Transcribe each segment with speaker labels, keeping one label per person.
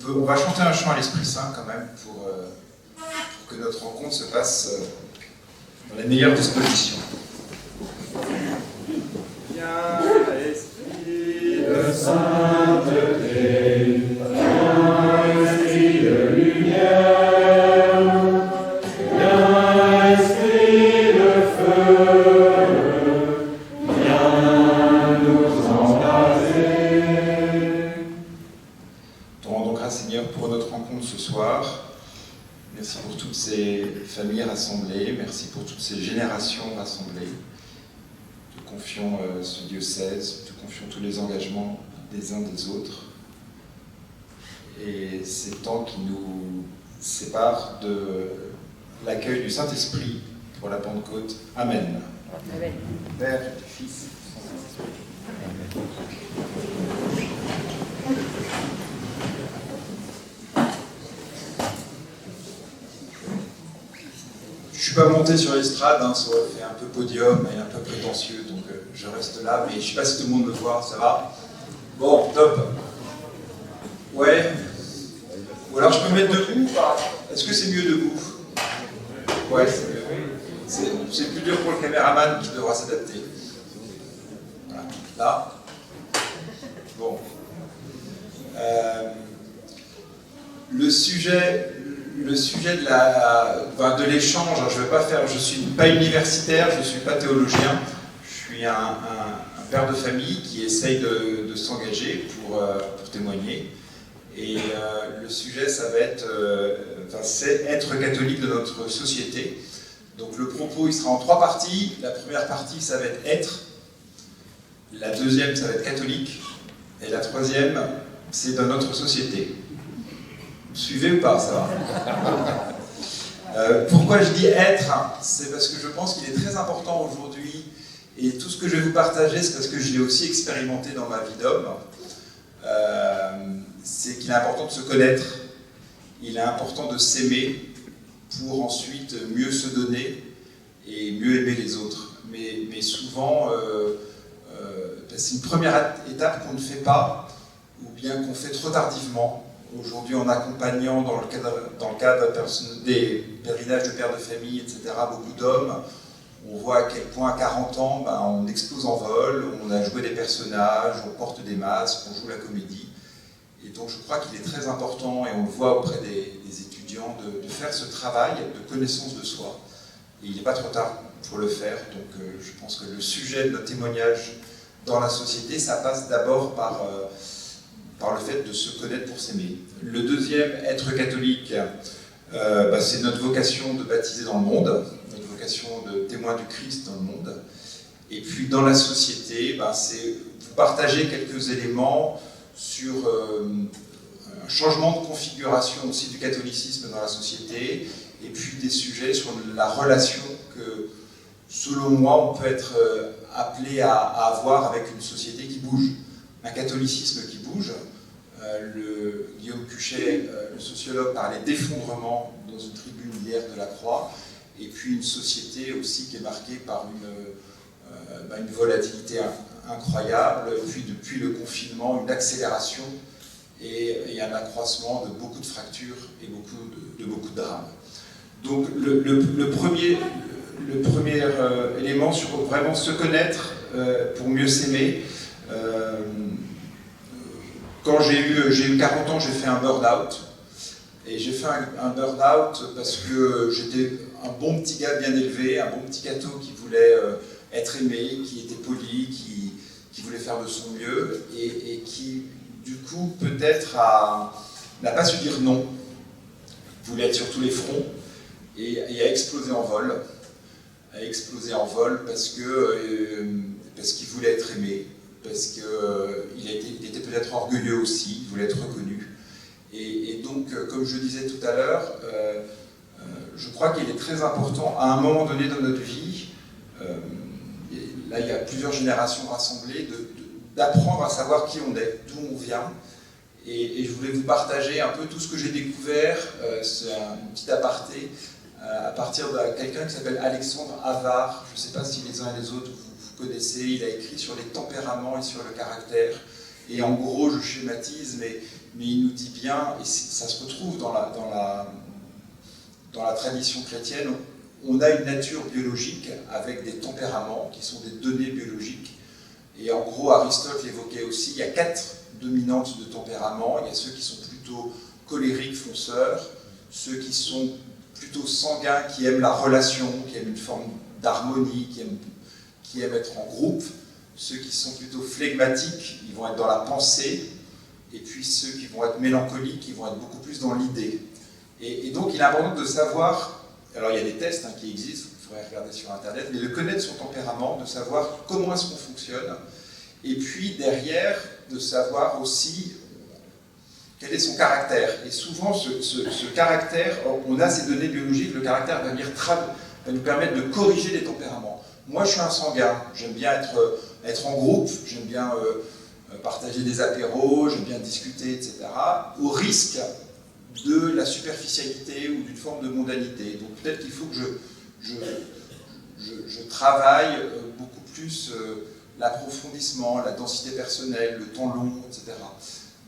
Speaker 1: on va chanter un chant à l'Esprit Saint quand même pour que notre rencontre se passe dans les meilleures dispositions.
Speaker 2: Viens, Esprit de sainteté, viens, Esprit de lumière, viens, Esprit de feu, viens nous embraser.
Speaker 1: Te rendons grâce, Seigneur, pour notre rencontre ce soir. Merci pour toutes ces familles rassemblées, merci pour toutes ces générations rassemblées. Te confions ce diocèse, te confions tous les engagements des uns des autres. Et ces temps qui nous séparent de l'accueil du Saint-Esprit pour la Pentecôte. Amen.
Speaker 3: Amen.
Speaker 1: Père, et du Fils. Je ne suis pas monté sur l'estrade, hein, ça aurait fait un peu podium et un peu prétentieux, donc je reste là, mais je ne sais pas si tout le monde me voit, ça va? Bon, top. Ouais. Ou alors je peux me mettre debout ou pas? Est-ce que c'est mieux debout? Ouais, c'est mieux. C'est plus dur pour le caméraman qui devra s'adapter. Voilà. Là. Bon. Le sujet de l'échange, je ne suis pas universitaire, je ne suis pas théologien, je suis un père de famille qui essaye de s'engager pour témoigner. Et le sujet, ça va être, c'est être catholique de notre société. Donc le propos, il sera en 3 parties. La première partie, ça va être être. La deuxième, ça va être catholique. Et la troisième, c'est dans notre société. Vous suivez ou pas, ça va? Pourquoi je dis être? C'est parce que je pense qu'il est très important aujourd'hui, et tout ce que je vais vous partager, c'est parce que je l'ai aussi expérimenté dans ma vie d'homme, c'est qu'il est important de se connaître, il est important de s'aimer, pour ensuite mieux se donner et mieux aimer les autres. Mais souvent, c'est une première étape qu'on ne fait pas, ou bien qu'on fait trop tardivement. Aujourd'hui, en accompagnant dans le cadre des pèlerinages de pères de famille, etc., beaucoup d'hommes, on voit à quel point à 40 ans, on explose en vol, on a joué des personnages, on porte des masques, on joue la comédie. Et donc je crois qu'il est très important, et on le voit auprès des étudiants, de faire ce travail de connaissance de soi. Et il n'est pas trop tard pour le faire, donc je pense que le sujet de notre témoignage dans la société, ça passe d'abord par le fait de se connaître pour s'aimer. Le deuxième, être catholique, c'est notre vocation de baptiser dans le monde, notre vocation de témoin du Christ dans le monde. Et puis dans la société, c'est vous partager quelques éléments sur un changement de configuration aussi du catholicisme dans la société, et puis des sujets sur la relation que, selon moi, on peut être appelé à avoir avec une société qui bouge, un catholicisme qui bouge. Guillaume Cuchet, le sociologue, parlait d'effondrement dans une tribune hier de la Croix, et puis une société aussi qui est marquée par une volatilité incroyable, puis depuis le confinement, une accélération et un accroissement de beaucoup de fractures et de beaucoup de drames. Donc le premier élément sur vraiment se connaître pour mieux s'aimer. Quand j'ai eu 40 ans, j'ai fait un burn-out. Et j'ai fait un burn-out parce que j'étais un bon petit gars bien élevé, un bon petit gâteau qui voulait être aimé, qui était poli, qui voulait faire de son mieux, et qui, du coup, peut-être n'a pas su dire non, voulait être sur tous les fronts, et a explosé en vol. Parce qu'il voulait être aimé, parce qu'il était peut-être orgueilleux aussi, il voulait être reconnu. Et donc, comme je disais tout à l'heure, je crois qu'il est très important, à un moment donné dans notre vie, là il y a plusieurs générations rassemblées, d'apprendre à savoir qui on est, d'où on vient. Et je voulais vous partager un peu tout ce que j'ai découvert, c'est un petit aparté, à partir de quelqu'un qui s'appelle Alexandre Havard. Je ne sais pas si les uns et les autres vous connaissez, il a écrit sur les tempéraments et sur le caractère. Et en gros, je schématise, mais il nous dit bien, et ça se retrouve dans la tradition chrétienne, on a une nature biologique avec des tempéraments qui sont des données biologiques. Et en gros, Aristote l'évoquait aussi, il y a 4 dominantes de tempéraments. Il y a ceux qui sont plutôt colériques, fonceurs, ceux qui sont plutôt sanguins, qui aiment la relation, qui aiment une forme d'harmonie, qui aiment être en groupe. Ceux qui sont plutôt flegmatiques, ils vont être dans la pensée. Et puis ceux qui vont être mélancoliques, ils vont être beaucoup plus dans l'idée. Et donc il est important de savoir, alors il y a des tests qui existent, il faudrait regarder sur Internet, mais de connaître son tempérament, de savoir comment est-ce qu'on fonctionne, et puis derrière, de savoir aussi quel est son caractère. Et souvent, ce caractère, on a ces données biologiques, le caractère va nous permettre de corriger les tempéraments. Moi, je suis un sanguin, j'aime bien être en groupe, j'aime bien partager des apéros, j'aime bien discuter, etc., au risque de la superficialité ou d'une forme de mondanité. Donc peut-être qu'il faut que je travaille beaucoup plus l'approfondissement, la densité personnelle, le temps long, etc.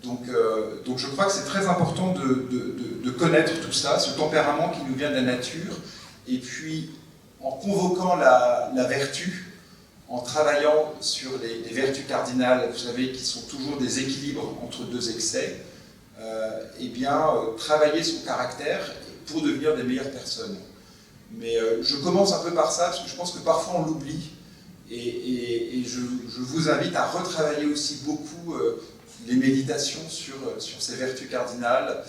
Speaker 1: Donc je crois que c'est très important de connaître tout ça, ce tempérament qui nous vient de la nature, et puis en convoquant la vertu, en travaillant sur les vertus cardinales, vous savez, qui sont toujours des équilibres entre 2 excès, travailler son caractère pour devenir des meilleures personnes. Mais je commence un peu par ça, parce que je pense que parfois on l'oublie, et je vous invite à retravailler aussi beaucoup les méditations sur ces vertus cardinales,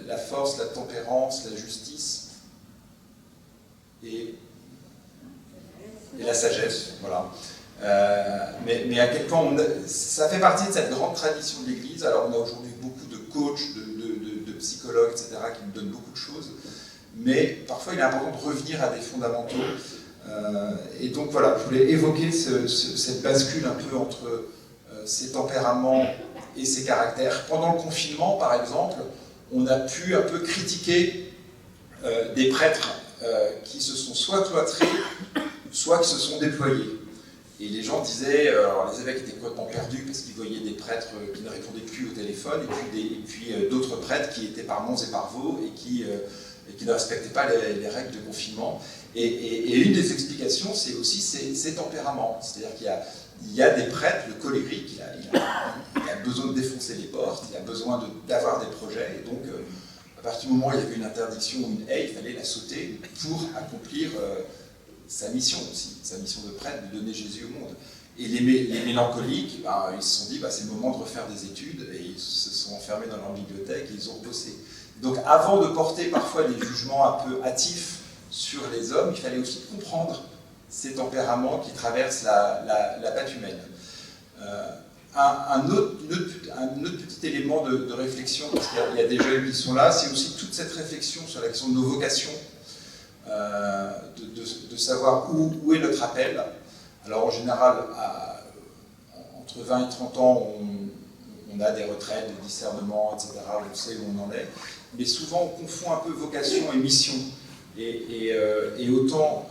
Speaker 1: la force, la tempérance, la justice, et la sagesse, voilà. Mais à quel point ça fait partie de cette grande tradition de l'Église. Alors on a aujourd'hui beaucoup de coachs, de psychologues, etc., qui nous donnent beaucoup de choses, mais parfois il est important de revenir à des fondamentaux. Et donc voilà, je voulais évoquer cette bascule un peu entre ces tempéraments et ces caractères. Pendant le confinement, par exemple, on a pu un peu critiquer des prêtres qui se sont soit cloîtrés, soit qui se sont déployés. Et les gens disaient, alors les évêques étaient complètement perdus parce qu'ils voyaient des prêtres qui ne répondaient plus au téléphone, et puis d'autres prêtres qui étaient par monts et par vaux et qui ne respectaient pas les règles de confinement. Et une des explications, c'est aussi ces tempéraments. C'est-à-dire qu'il y a des prêtres, le colérique, il a besoin de défoncer les portes, il a besoin d'avoir des projets, et donc à partir du moment où il y avait une interdiction ou une haie, il fallait la sauter pour accomplir sa mission aussi, sa mission de prêtre, de donner Jésus au monde. Et les mélancoliques, ils se sont dit, c'est le moment de refaire des études, et ils se sont enfermés dans leur bibliothèque et ils ont bossé. Donc avant de porter parfois des jugements un peu hâtifs sur les hommes, il fallait aussi comprendre ces tempéraments qui traversent la patte humaine. Un autre petit élément de réflexion, parce qu'il y a des jeunes qui sont là, c'est aussi toute cette réflexion sur la question de nos vocations, de savoir où est notre appel. Alors en général, entre 20 et 30 ans, on a des retraites, des discernements, etc., on sait où on en est, mais souvent on confond un peu vocation et mission. Et autant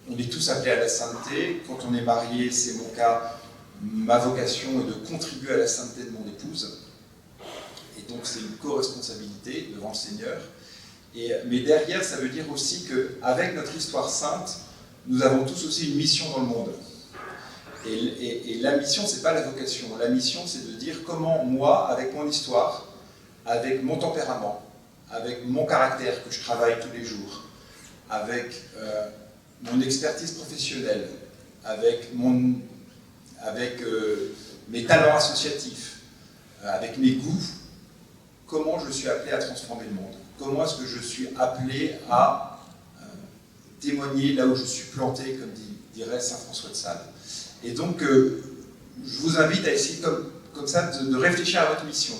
Speaker 1: on est tous appelés à la sainteté, quand on est marié, c'est mon cas, ma vocation est de contribuer à la sainteté de mon épouse, et donc c'est une co-responsabilité devant le Seigneur. Mais derrière, ça veut dire aussi qu'avec notre histoire sainte, nous avons tous aussi une mission dans le monde. Et la mission, c'est pas la vocation. La mission, c'est de dire comment moi, avec mon histoire, avec mon tempérament, avec mon caractère que je travaille tous les jours, avec mon expertise professionnelle, avec mes talents associatifs, avec mes goûts, comment je suis appelé à transformer le monde. Comment est-ce que je suis appelé à témoigner là où je suis planté, comme dirait saint François de Sales. Et donc, je vous invite à essayer comme ça de réfléchir à votre mission.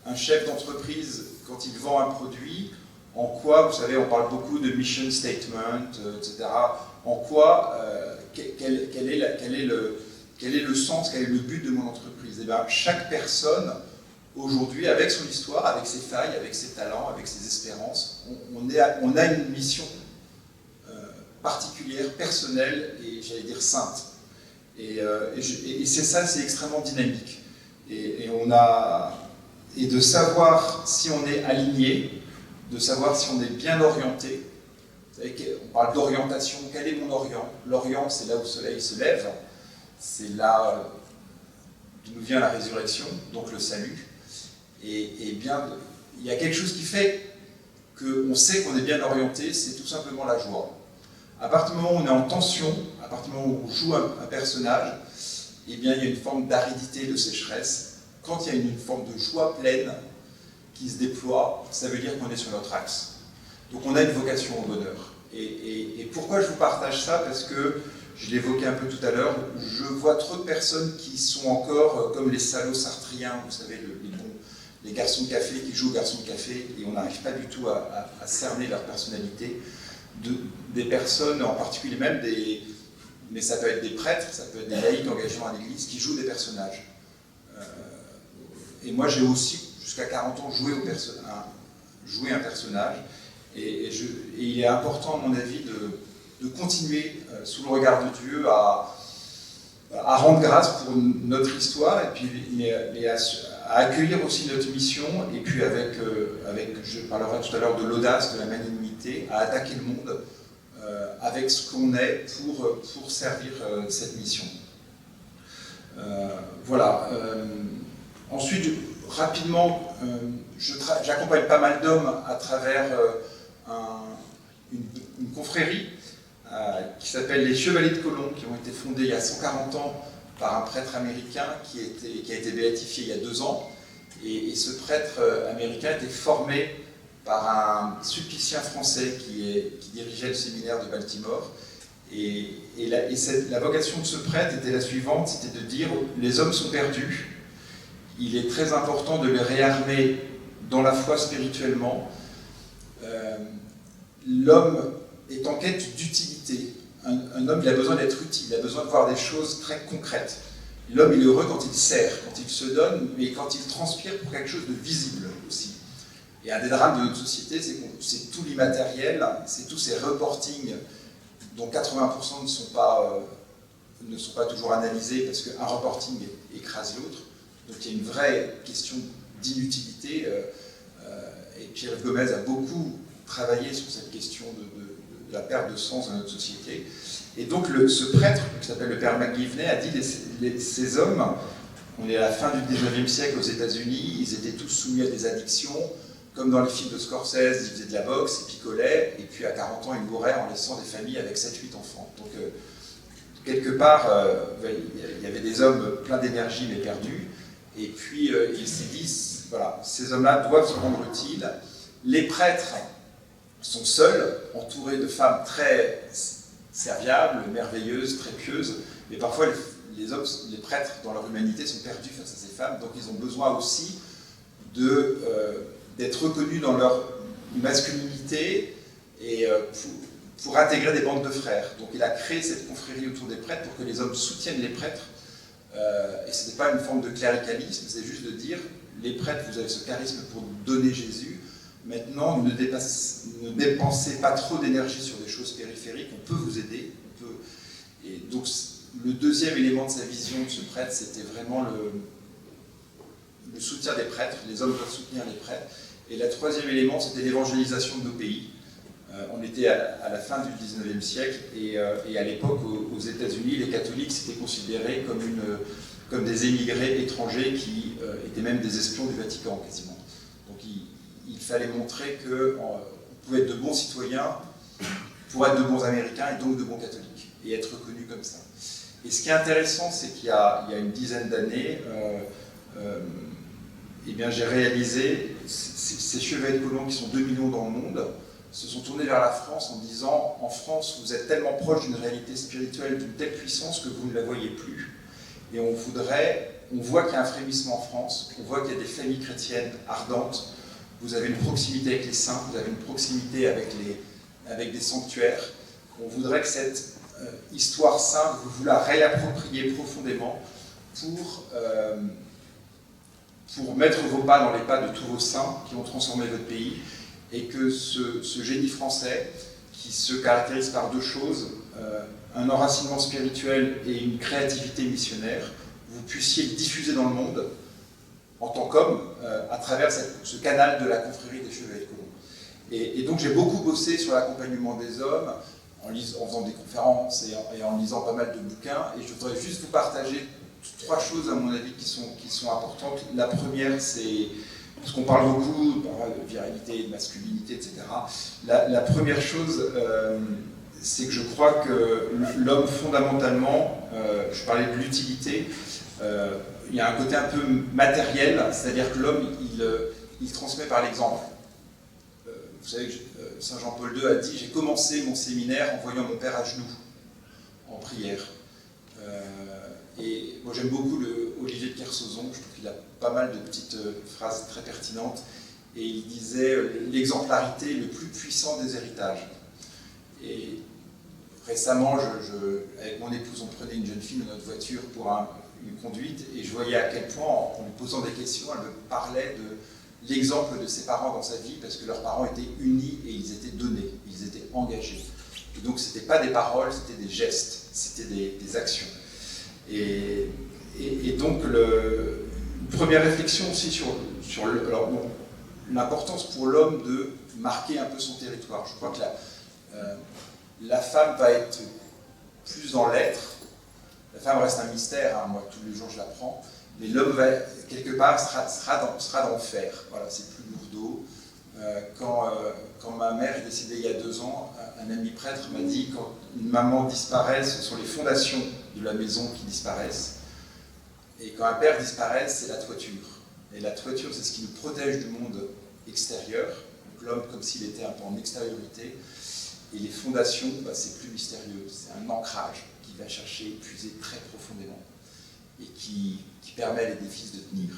Speaker 1: Un chef d'entreprise, quand il vend un produit, en quoi, vous savez, on parle beaucoup de mission statement, etc. En quoi, quel est le sens, quel est le but de mon entreprise? Et bien, chaque personne, aujourd'hui, avec son histoire, avec ses failles, avec ses talents, avec ses espérances, on a une mission particulière, personnelle et, j'allais dire, sainte. Et c'est ça, c'est extrêmement dynamique. et de savoir si on est aligné, de savoir si on est bien orienté. On parle d'orientation, quel est mon Orient? L'Orient, c'est là où le soleil se lève, c'est là d'où nous vient la résurrection, donc le salut. Et bien, il y a quelque chose qui fait qu'on sait qu'on est bien orienté, c'est tout simplement la joie. À partir du moment où on est en tension, à partir du moment où on joue un personnage, eh bien, il y a une forme d'aridité, de sécheresse. Quand il y a une forme de joie pleine qui se déploie, ça veut dire qu'on est sur notre axe. Donc on a une vocation au bonheur. Et pourquoi je vous partage ça? Parce que, je l'évoquais un peu tout à l'heure, je vois trop de personnes qui sont encore comme les salauds sartriens, vous savez, les garçons de café qui jouent aux garçons de café, et on n'arrive pas du tout à cerner leur personnalité. Des personnes, en particulier même mais ça peut être des prêtres, ça peut être des laïcs engagés à l'église, qui jouent des personnages. Et moi j'ai aussi, jusqu'à 40 ans, joué un personnage, et il est important, à mon avis, de continuer, sous le regard de Dieu, à rendre grâce pour notre histoire, et puis à accueillir aussi notre mission, et puis je parlerai tout à l'heure de l'audace, de la magnanimité, à attaquer le monde avec ce qu'on est pour servir cette mission. Voilà. Ensuite, rapidement, j'accompagne pas mal d'hommes à travers une confrérie qui s'appelle les Chevaliers de Colomb, qui ont été fondés il y a 140 ans par un prêtre américain qui a été béatifié il y a 2 ans. Et ce prêtre américain était formé par un sulpicien français qui dirigeait le séminaire de Baltimore. Et la vocation de ce prêtre était la suivante, c'était de dire « les hommes sont perdus, il est très important de les réarmer dans la foi spirituellement. L'homme est en quête d'utilité. Un homme, il a besoin d'être utile, il a besoin de voir des choses très concrètes. L'homme, il est heureux quand il sert, quand il se donne, mais quand il transpire pour quelque chose de visible aussi. Et un des drames de notre société, c'est tout l'immatériel, c'est tous ces reportings dont 80% ne sont pas toujours analysés parce qu'un reporting écrase l'autre. Donc il y a une vraie question d'inutilité. Et Pierre Gomez a beaucoup travaillé sur cette question de la perte de sens dans notre société. Et donc ce prêtre, qui s'appelle le père McGivney, a dit ces hommes, on est à la fin du 19e siècle aux États-Unis, ils étaient tous soumis à des addictions, comme dans les films de Scorsese, ils faisaient de la boxe, ils picolaient, et puis à 40 ans, ils mouraient en laissant des familles avec 7-8 enfants. Donc quelque part, il y avait des hommes pleins d'énergie mais perdus, et puis ils s'est dit, voilà, ces hommes-là doivent se rendre utiles. Les prêtres sont seuls, entourés de femmes très serviables, merveilleuses, très pieuses, mais parfois les prêtres, dans leur humanité, sont perdus face à ces femmes, donc ils ont besoin aussi d'être reconnus dans leur masculinité et pour intégrer des bandes de frères. Donc il a créé cette confrérie autour des prêtres pour que les hommes soutiennent les prêtres, et ce n'était pas une forme de cléricalisme, c'est juste de dire, les prêtres, vous avez ce charisme pour donner Jésus, maintenant ne dépensez pas trop d'énergie sur des choses périphériques, on peut vous aider, et donc le deuxième élément de sa vision de ce prêtre, c'était vraiment le soutien des prêtres, les hommes doivent soutenir les prêtres. Et le troisième élément, c'était l'évangélisation de nos pays. On était à la fin du 19e siècle, et à l'époque, aux États-Unis, les catholiques s'étaient considérés comme des émigrés étrangers qui étaient même des espions du Vatican, quasiment. Donc il fallait montrer qu'on pouvait être de bons citoyens pour être de bons Américains et donc de bons catholiques, et être reconnus comme ça. Et ce qui est intéressant, c'est qu'il y a une dizaine d'années, eh bien, j'ai réalisé, ces Chevaliers de Colomb qui sont 2 millions dans le monde, se sont tournés vers la France en disant, en France, vous êtes tellement proche d'une réalité spirituelle, d'une telle puissance que vous ne la voyez plus. Et on voit qu'il y a un frémissement en France, on voit qu'il y a des familles chrétiennes ardentes, vous avez une proximité avec les saints, vous avez une proximité avec des sanctuaires. On voudrait que cette histoire sainte, vous la réappropriez profondément pour mettre vos pas dans les pas de tous vos saints qui ont transformé votre pays, et que ce génie français, qui se caractérise par 2 choses, un enracinement spirituel et une créativité missionnaire, vous puissiez le diffuser dans le monde, en tant qu'homme à travers ce canal de la confrérie des Chevaliers de Colomb. Et donc j'ai beaucoup bossé sur l'accompagnement des hommes en faisant des conférences et en lisant pas mal de bouquins. Et je voudrais juste vous partager 3 choses, à mon avis, qui sont importantes. La première, c'est, parce qu'on parle beaucoup de virilité, de masculinité, etc. La première chose, c'est que je crois que l'homme, fondamentalement, je parlais de l'utilité, il y a un côté un peu matériel, c'est-à-dire que l'homme, il transmet par l'exemple. Vous savez que Saint Jean-Paul II a dit « J'ai commencé mon séminaire en voyant mon père à genoux, en prière ». Et moi j'aime beaucoup Olivier de Kersauzon, je trouve qu'il a pas mal de petites phrases très pertinentes, et il disait « L'exemplarité est le plus puissant des héritages ». Et récemment, avec mon épouse, on prenait une jeune fille dans notre voiture pour une conduite, et je voyais à quel point, en lui posant des questions, elle me parlait de l'exemple de ses parents dans sa vie, parce que leurs parents étaient unis et ils étaient donnés, ils étaient engagés. Et donc ce n'était pas des paroles, c'était des gestes, c'était des actions. Et donc une première réflexion aussi sur l'importance pour l'homme de marquer un peu son territoire. Je crois que la femme va être plus dans l'être. La femme reste un mystère, hein, moi tous les jours je l'apprends, mais l'homme va quelque part sera dans le faire. Voilà, c'est plus lourdeau. Quand ma mère est décédée il y a 2 ans, un ami prêtre m'a dit quand une maman disparaît, ce sont les fondations de la maison qui disparaissent, et quand un père disparaît, c'est la toiture. Et la toiture, c'est ce qui nous protège du monde extérieur, donc l'homme comme s'il était un peu en extériorité, et les fondations, c'est plus mystérieux, c'est un ancrage qui va chercher, puiser très profondément, et qui permet à l'édifice de tenir.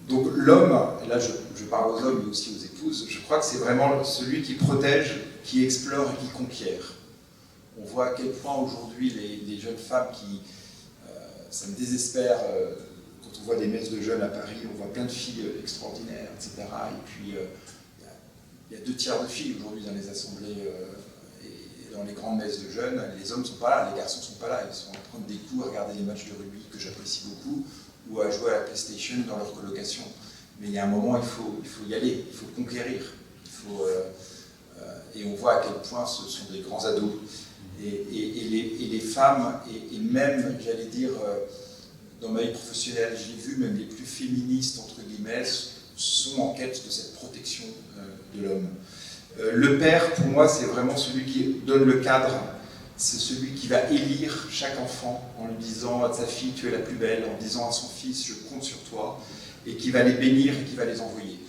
Speaker 1: Donc l'homme, et là je parle aux hommes mais aussi aux épouses, je crois que c'est vraiment celui qui protège, qui explore et qui conquiert. On voit à quel point aujourd'hui les jeunes femmes ça me désespère, quand on voit des messes de jeunes à Paris, on voit plein de filles extraordinaires, etc. Et puis il y a 2 tiers de filles aujourd'hui dans les assemblées et dans les grandes messes de jeunes. Les hommes ne sont pas là, les garçons ne sont pas là, ils sont en train de prendre des coups, à regarder les matchs de rugby que j'apprécie beaucoup, ou à jouer à la PlayStation dans leur colocation. Mais il y a un moment, il faut y aller, il faut conquérir. Et on voit à quel point ce sont des grands ados. Et les femmes, et même, j'allais dire, dans ma vie professionnelle, j'ai vu même les plus féministes, entre guillemets, sont en quête de cette protection de l'homme. Le père, pour moi, c'est vraiment celui qui donne le cadre. C'est celui qui va élire chaque enfant en lui disant à sa fille tu es la plus belle, en disant à son fils je compte sur toi, et qui va les bénir et qui va les envoyer.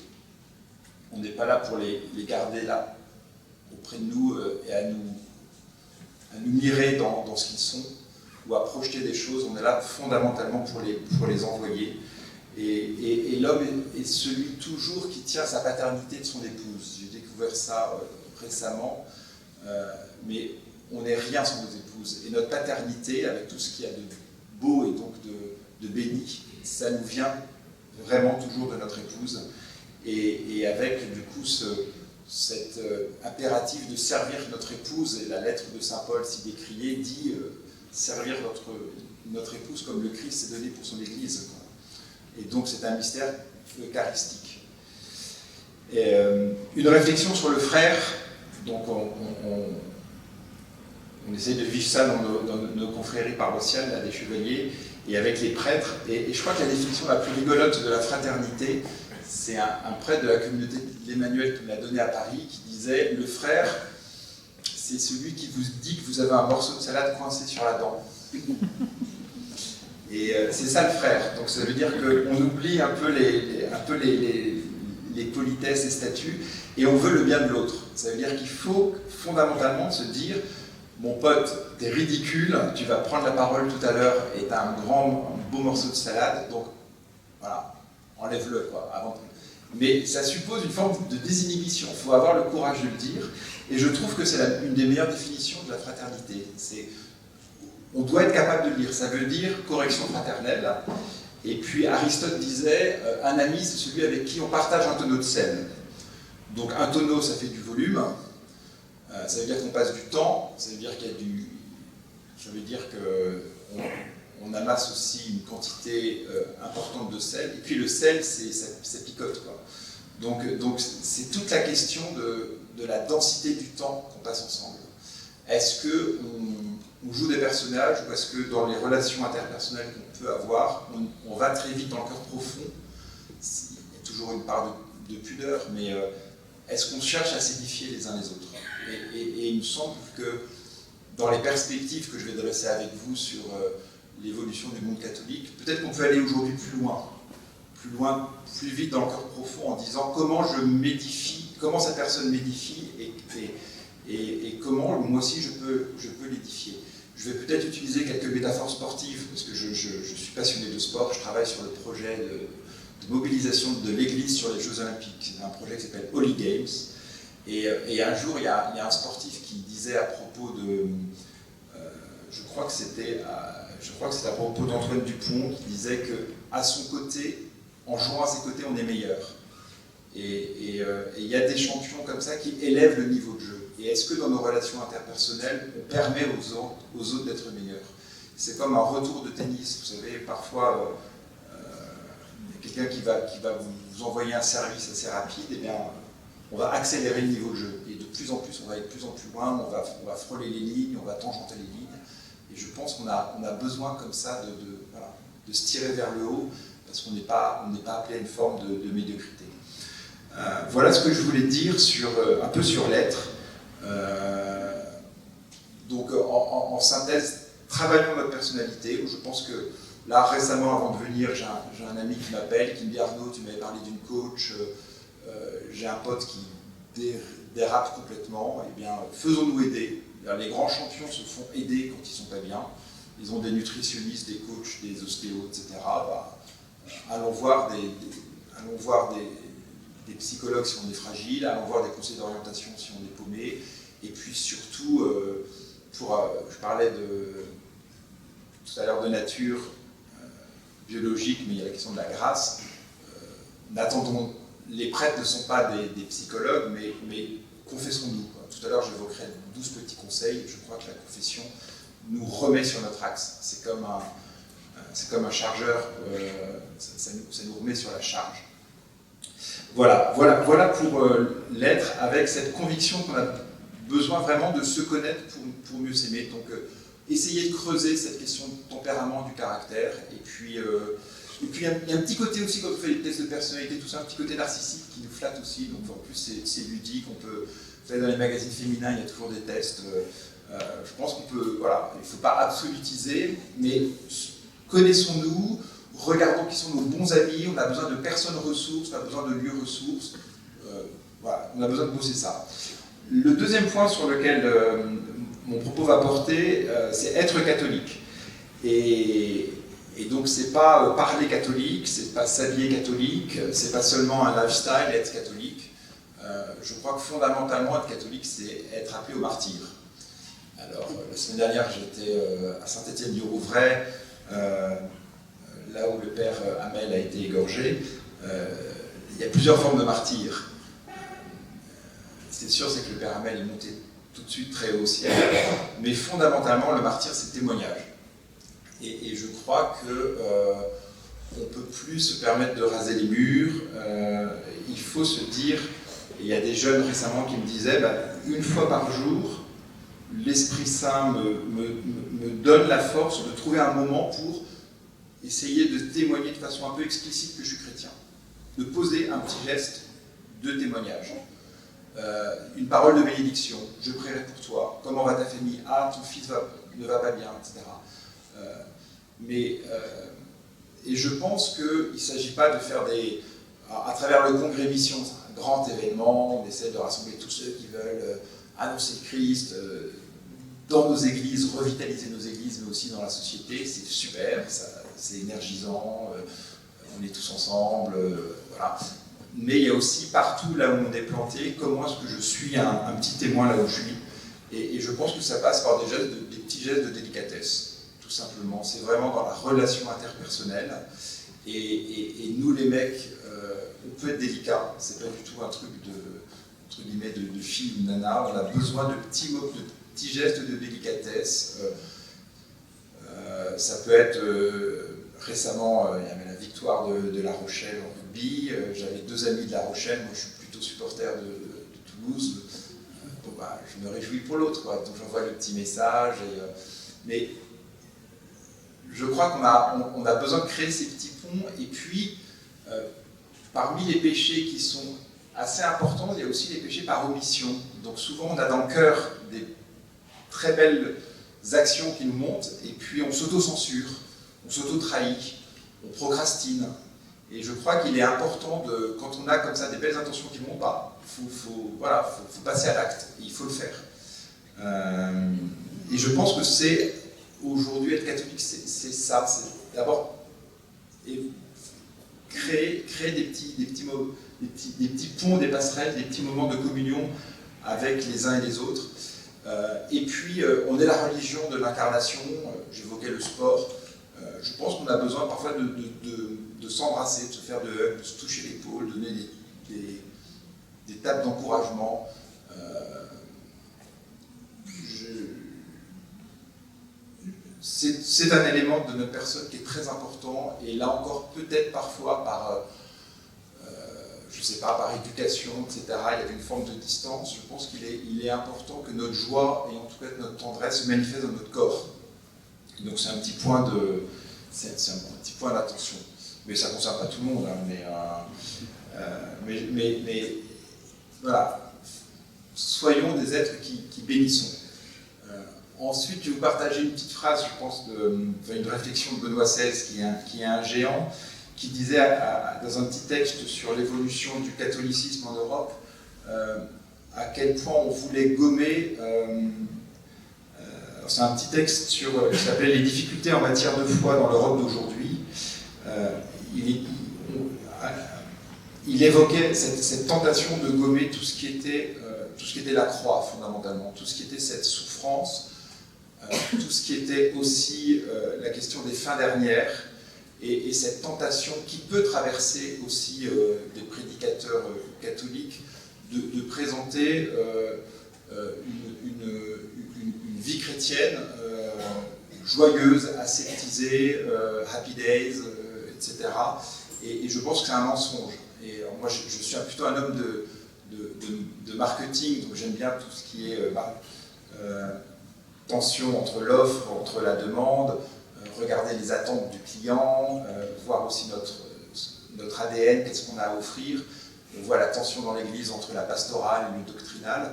Speaker 1: On n'est pas là pour les garder là, auprès de nous et à nous mirer dans ce qu'ils sont ou à projeter des choses. On est là fondamentalement pour les envoyer. Et l'homme est celui toujours qui tient sa paternité de son épouse. J'ai découvert ça récemment, mais on n'est rien sans nos épouses. Et notre paternité, avec tout ce qu'il y a de beau et donc de béni, ça nous vient vraiment toujours de notre épouse. Et avec du coup cet impératif de servir notre épouse, et la lettre de Saint Paul si décriée dit servir notre épouse comme le Christ s'est donné pour son Église. Et donc c'est un mystère eucharistique. Et, une réflexion sur le frère, donc on essaie de vivre ça dans nos confréries paroissiales, là, des chevaliers, et avec les prêtres. Et je crois que la définition la plus rigolote de la fraternité, c'est un prêtre de la communauté d'Emmanuel qui me l'a donné à Paris, qui disait « Le frère, c'est celui qui vous dit que vous avez un morceau de salade coincé sur la dent. » Et c'est ça le frère. Donc ça veut dire qu'on oublie un peu les politesses et statuts, et on veut le bien de l'autre. Ça veut dire qu'il faut fondamentalement se dire mon pote, t'es ridicule, tu vas prendre la parole tout à l'heure et t'as un beau morceau de salade, donc voilà, enlève-le quoi. Mais ça suppose une forme de désinhibition, il faut avoir le courage de le dire, et je trouve que c'est une des meilleures définitions de la fraternité. On doit être capable de le dire, ça veut dire correction fraternelle, et puis Aristote disait, un ami c'est celui avec qui on partage un tonneau de sel. Donc un tonneau ça fait du volume, ça veut dire qu'on passe du temps, ça veut dire qu'il y a ça veut dire qu'on a j'amasse aussi une quantité importante de sel. Et puis le sel, ça picote, quoi. Donc c'est toute la question de la densité du temps qu'on passe ensemble. Est-ce qu'on joue des personnages ou est-ce que dans les relations interpersonnelles qu'on peut avoir, on va très vite dans le cœur profond? Il y a toujours une part de pudeur, mais est-ce qu'on cherche à s'édifier les uns les autres? Et il me semble que dans les perspectives que je vais dresser avec vous sur l'évolution du monde catholique, peut-être qu'on peut aller aujourd'hui plus loin, plus vite dans le cœur profond en disant comment je m'édifie, comment cette personne m'édifie et comment moi aussi je peux l'édifier. Je vais peut-être utiliser quelques métaphores sportives parce que je suis passionné de sport, je travaille sur le projet de mobilisation de l'Église sur les Jeux Olympiques. C'est un projet qui s'appelle Holy Games. Et un jour, il y a un sportif qui disait à propos de... je crois que c'était à propos d'Antoine Dupont, qui disait qu'à son côté, en jouant à ses côtés, on est meilleur. Et il y a des champions comme ça qui élèvent le niveau de jeu. Et est-ce que dans nos relations interpersonnelles, on permet aux autres d'être meilleurs? C'est comme un retour de tennis. Vous savez, parfois, il y a quelqu'un qui va vous envoyer un service assez rapide, et bien, on va accélérer le niveau de jeu. Et de plus en plus, on va aller de plus en plus loin, on va frôler les lignes, on va tangenter les lignes. Et je pense qu'on a besoin comme ça de se tirer vers le haut, parce qu'on n'est pas appelé à une forme de médiocrité. Voilà ce que je voulais dire un peu sur l'être. Donc en synthèse, travaillons notre personnalité, où je pense que là récemment avant de venir, j'ai un ami qui m'appelle, qui me dit Arnaud, tu m'avais parlé d'une coach, j'ai un pote qui dérape complètement, eh bien faisons-nous aider. Les grands champions se font aider quand ils ne sont pas bien, ils ont des nutritionnistes, des coachs, des ostéos, etc. Allons voir des psychologues si on est fragile, allons voir des conseillers d'orientation si on est paumé, et puis surtout, je parlais tout à l'heure de nature biologique, mais il y a la question de la grâce. Les prêtres ne sont pas des psychologues, mais confessons-nous. Tout à l'heure, j'évoquerai 12 petits conseils, je crois que la confession nous remet sur notre axe. C'est comme un chargeur, ça nous remet sur la charge. Voilà pour l'être, avec cette conviction qu'on a besoin vraiment de se connaître pour mieux s'aimer. Donc, essayez de creuser cette question du tempérament, du caractère. Et puis, il y a un petit côté aussi, quand on fait les tests de personnalité, tout ça, un petit côté narcissique qui nous flatte aussi. Donc, en plus, c'est ludique. On peut faire dans les magazines féminins, il y a toujours des tests. Je pense qu'on peut, voilà, il ne faut pas absolutiser, mais connaissons-nous. Regardons qui sont nos bons amis, on a besoin de personnes ressources, on a besoin de lieux ressources, voilà, on a besoin de bosser ça. Le deuxième point sur lequel mon propos va porter, c'est être catholique. Et donc c'est pas parler catholique, c'est pas s'habiller catholique, c'est pas seulement un lifestyle, être catholique. Je crois que fondamentalement être catholique, c'est être appelé au martyr. Alors la semaine dernière j'étais à Saint-Étienne-du-Rouvray, là où le père Hamel a été égorgé. Il y a plusieurs formes de martyrs. C'est sûr, c'est que le père Hamel est monté tout de suite très haut au ciel, mais fondamentalement, le martyr, c'est le témoignage. Et je crois qu'on ne peut plus se permettre de raser les murs. Il faut se dire, et il y a des jeunes récemment qui me disaient, une fois par jour, l'Esprit Saint me donne la force de trouver un moment pour essayer de témoigner de façon un peu explicite que je suis chrétien, de poser un petit geste de témoignage. Une parole de bénédiction, je prierai pour toi, comment va ta famille? Ah, ton fils ne va pas bien, etc. Et je pense qu'il ne s'agit pas de faire à travers le congrès mission, c'est un grand événement, on essaie de rassembler tous ceux qui veulent annoncer le Christ, dans nos églises, revitaliser nos églises, mais aussi dans la société, c'est super, c'est énergisant, on est tous ensemble, voilà. Mais il y a aussi partout là où on est planté, comment est-ce que je suis un petit témoin là où je suis. Et je pense que ça passe par des petits gestes de délicatesse, tout simplement. C'est vraiment dans la relation interpersonnelle. Et nous les mecs, on peut être délicat, c'est pas du tout un truc entre guillemets de fille ou de nana, on a besoin de petits gestes de délicatesse. Ça peut être récemment, il y avait la victoire de La Rochelle en rugby. J'avais 2 amis de La Rochelle, moi je suis plutôt supporter de Toulouse. Bon, bah, je me réjouis pour l'autre, donc j'envoie le petit message. Mais je crois qu'on a besoin de créer ces petits ponts. Et puis, parmi les péchés qui sont assez importants, il y a aussi les péchés par omission. Donc souvent, on a dans le cœur des très belles actions qui nous montent, et puis on s'auto-censure, on s'auto-trahit, on procrastine. Et je crois qu'il est important, quand on a comme ça des belles intentions qui ne montent pas, faut passer à l'acte, il faut le faire. Et je pense que c'est, aujourd'hui, être catholique, c'est ça. C'est d'abord créer des petits ponts, des passerelles, des petits moments de communion avec les uns et les autres. Et puis, on est la religion de l'incarnation, j'évoquais le sport. Je pense qu'on a besoin parfois de s'embrasser, de se faire de hugs, de se toucher l'épaule, donner des tapes d'encouragement. C'est un élément de notre personne qui est très important, et là encore, peut-être parfois par, je sais pas, par éducation, etc., il y avait une forme de distance. Je pense qu'il est important que notre joie, et en tout cas notre tendresse, se manifeste dans notre corps. Donc c'est un petit point d'attention. Mais ça ne concerne pas tout le monde, hein, mais voilà, soyons des êtres qui bénissons. Ensuite, je vais vous partager une petite phrase, je pense, une réflexion de Benoît XVI, qui est un géant, qui disait dans un petit texte sur l'évolution du catholicisme en Europe, à quel point on voulait gommer. C'est un petit texte qui s'appelle « Les difficultés en matière de foi dans l'Europe d'aujourd'hui ». Il évoquait cette tentation de gommer tout ce qui était la croix, fondamentalement, tout ce qui était cette souffrance, tout ce qui était aussi la question des fins dernières, et cette tentation qui peut traverser aussi des prédicateurs catholiques de présenter une vie chrétienne joyeuse, aseptisée, happy days, etc. Et je pense que c'est un mensonge. Et moi, je suis plutôt un homme de marketing, donc j'aime bien tout ce qui est tension entre l'offre, entre la demande, regarder les attentes du client, voir aussi notre ADN, qu'est-ce qu'on a à offrir. On voit la tension dans l'Église entre la pastorale et le doctrinal.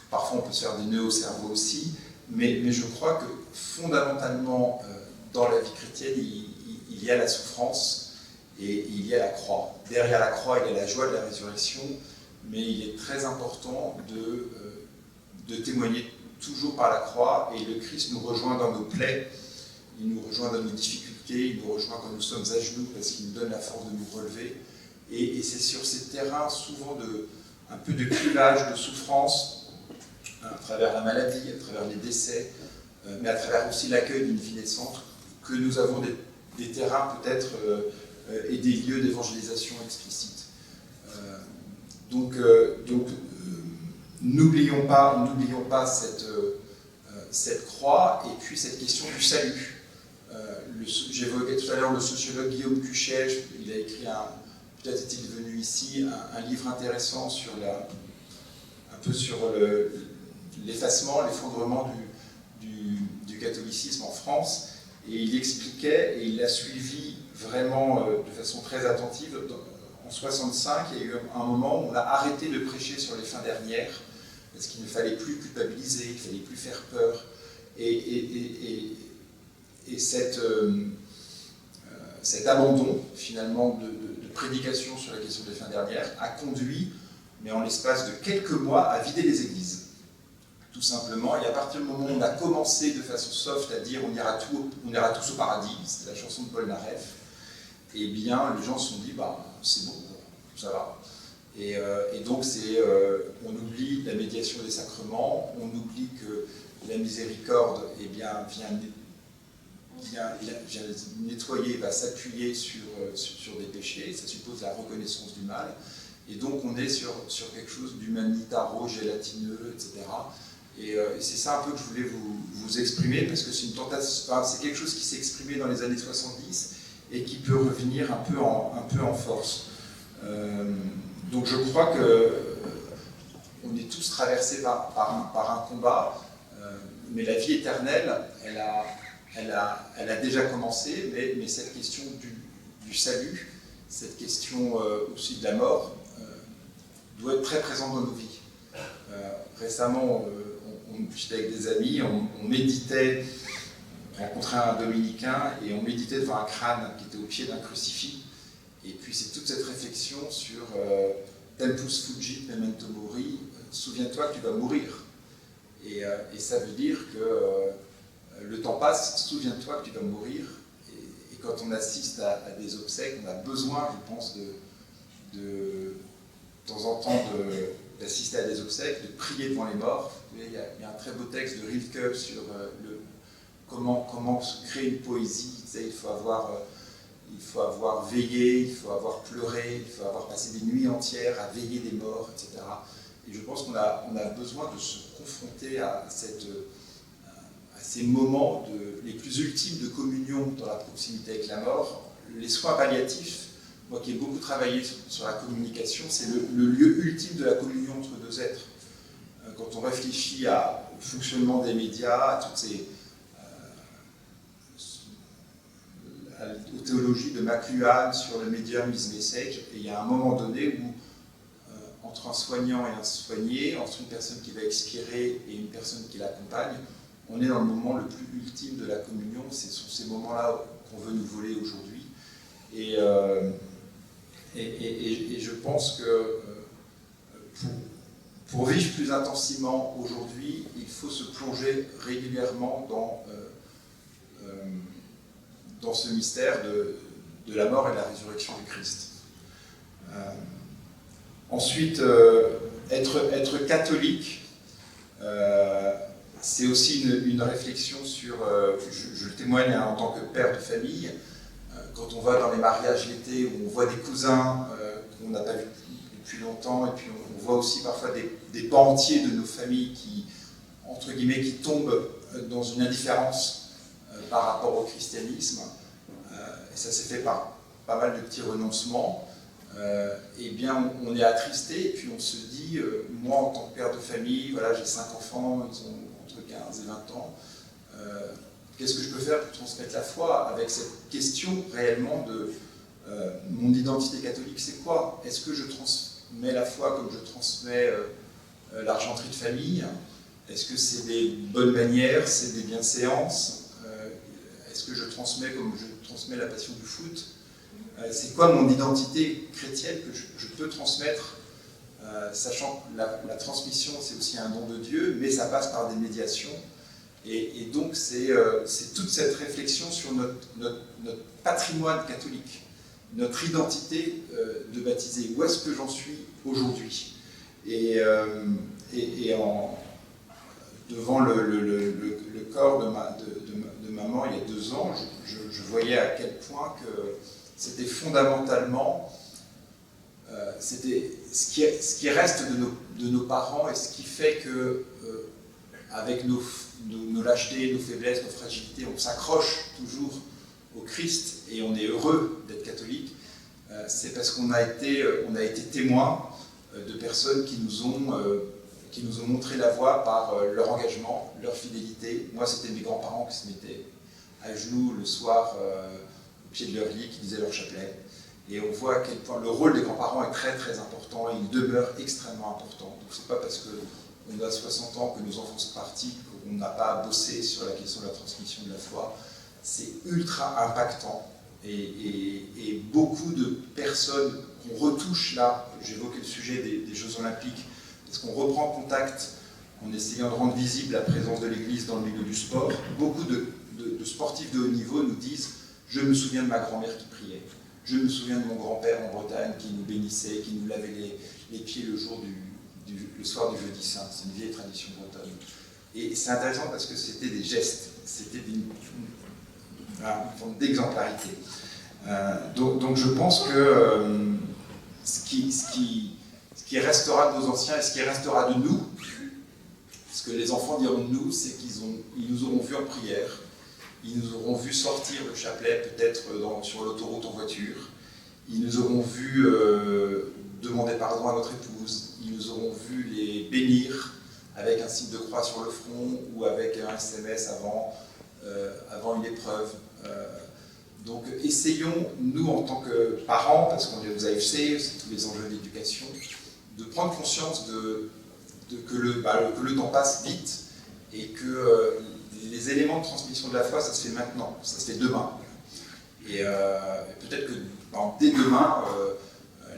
Speaker 1: Parfois, on peut se faire des nœuds au cerveau aussi. Mais je crois que fondamentalement, dans la vie chrétienne, il y a la souffrance et il y a la croix. Derrière la croix, il y a la joie de la résurrection, mais il est très important de témoigner toujours par la croix, et le Christ nous rejoint dans nos plaies, il nous rejoint dans nos difficultés, il nous rejoint quand nous sommes à genoux parce qu'il nous donne la force de nous relever. Et c'est sur ces terrains souvent un peu de clivage, de souffrance, à travers la maladie, à travers les décès, mais à travers aussi l'accueil d'une vie naissante, que nous avons des terrains peut-être et des lieux d'évangélisation explicites. Donc n'oublions pas cette croix, et puis cette question du salut. J'évoquais tout à l'heure le sociologue Guillaume Cuchet, il a écrit, peut-être est-il venu ici, un livre intéressant sur un peu sur l'effacement, l'effondrement du catholicisme en France, et il expliquait, et il l'a suivi vraiment de façon très attentive. En 65, il y a eu un moment où on a arrêté de prêcher sur les fins dernières, parce qu'il ne fallait plus culpabiliser, il ne fallait plus faire peur. Et cet abandon, finalement, de prédication sur la question des fins dernières a conduit, mais en l'espace de quelques mois, à vider les églises. Tout simplement, et à partir du moment où on a commencé de façon soft à dire on ira tous au paradis, c'était la chanson de Paul Naref, et bien les gens se sont dit c'est bon, ça va. Et donc on oublie la médiation des sacrements, on oublie que la miséricorde vient nettoyer, va s'appuyer sur des péchés, ça suppose la reconnaissance du mal, et donc on est sur quelque chose d'humanitaro, gélatineux, etc. Et c'est ça un peu que je voulais vous exprimer, parce que c'est une tentation, enfin, c'est quelque chose qui s'est exprimé dans les années 70 et qui peut revenir un peu en force. Donc je crois que on est tous traversés par un combat, mais la vie éternelle, elle a déjà commencé, mais cette question du salut, cette question aussi de la mort, doit être très présente dans nos vies. Récemment, j'étais avec des amis, on méditait, on rencontrait un dominicain et on méditait devant un crâne qui était au pied d'un crucifix. Et puis c'est toute cette réflexion sur Tempus fugit memento mori, souviens-toi que tu vas mourir. Et ça veut dire que le temps passe, souviens-toi que tu vas mourir. Et quand on assiste à des obsèques, on a besoin, je pense, de temps en temps d'assister à des obsèques, de prier devant les morts. Il y a un très beau texte de Rilke sur comment se créer une poésie. Tu sais, il faut avoir veillé, il faut avoir pleuré, il faut avoir passé des nuits entières à veiller des morts, etc. Et je pense qu'on a besoin de se confronter à ces moments les plus ultimes de communion dans la proximité avec la mort. Les soins palliatifs, moi qui ai beaucoup travaillé sur la communication, c'est le lieu ultime de la communion entre deux êtres. Quand on réfléchit au fonctionnement des médias, aux théologies de McLuhan sur le medium is message, et il y a un moment donné où, entre un soignant et un soigné, entre une personne qui va expirer et une personne qui l'accompagne, on est dans le moment le plus ultime de la communion. Ce sont ces moments-là qu'on veut nous voler aujourd'hui. Et je pense que pour vivre plus intensément aujourd'hui, il faut se plonger régulièrement dans ce mystère de la mort et de la résurrection du Christ. Ensuite, être catholique, c'est aussi une réflexion sur, je le témoigne en tant que père de famille, quand on va dans les mariages l'été, où on voit des cousins qu'on n'a pas vus depuis longtemps, et puis on voit aussi parfois des pans entiers de nos familles qui, entre guillemets, qui tombent dans une indifférence par rapport au christianisme, et ça s'est fait par pas mal de petits renoncements, eh bien on est attristé, et puis on se dit, moi en tant que père de famille, voilà, j'ai 5 enfants, ils ont entre 15 et 20 ans, qu'est-ce que je peux faire pour transmettre la foi, avec cette question réellement de mon identité catholique, c'est quoi? Est-ce que je transmets la foi comme je transmets l'argenterie de famille? Est-ce que c'est des bonnes manières, c'est des bienséances? Est-ce que je transmets comme je transmets la passion du foot? C'est quoi mon identité chrétienne que je peux transmettre, sachant que la transmission, c'est aussi un don de Dieu, mais ça passe par des médiations. Et donc, c'est toute cette réflexion sur notre patrimoine catholique, notre identité de baptisé. Où est-ce que j'en suis aujourd'hui? Devant le corps de maman il y a 2 ans, je voyais à quel point que c'était fondamentalement c'était ce qui reste de nos parents et ce qui fait que avec nos lâchetés, nos faiblesses, nos fragilités, on s'accroche toujours au Christ et on est heureux d'être catholique. C'est parce qu'on a été témoins de personnes qui nous ont montré la voie par leur engagement, leur fidélité. Moi, c'était mes grands-parents qui se mettaient à genoux le soir au pied de leur lit, qui disaient leur chapelet. Et on voit à quel point le rôle des grands-parents est très très important et il demeure extrêmement important. Donc c'est pas parce qu'on a 60 ans que nos enfants sont partis qu'on n'a pas bossé sur la question de la transmission de la foi. C'est ultra impactant et beaucoup de personnes qu'on retouche là, j'évoquais le sujet des Jeux Olympiques, parce qu'on reprend contact en essayant de rendre visible la présence de l'Église dans le milieu du sport. Beaucoup de sportifs de haut niveau nous disent « Je me souviens de ma grand-mère qui priait. Je me souviens de mon grand-père en Bretagne qui nous bénissait, qui nous lavait les pieds le soir du jeudi saint. » C'est une vieille tradition bretonne. Et c'est intéressant parce que c'était des gestes, c'était une forme d'exemplarité. Donc je pense que ce qui restera de nos anciens et ce qui restera de nous, Ce que les enfants diront de nous, c'est ils nous auront vus en prière, ils nous auront vus sortir le chapelet peut-être sur l'autoroute en voiture, ils nous auront vus demander pardon à notre épouse, ils nous auront vus les bénir avec un signe de croix sur le front ou avec un SMS avant une épreuve. Donc essayons, nous en tant que parents, parce qu'on est aux AFC, c'est tous les enjeux d'éducation, de prendre conscience que le temps passe vite et que les éléments de transmission de la foi, ça se fait maintenant, ça se fait demain. Et peut-être que dès demain,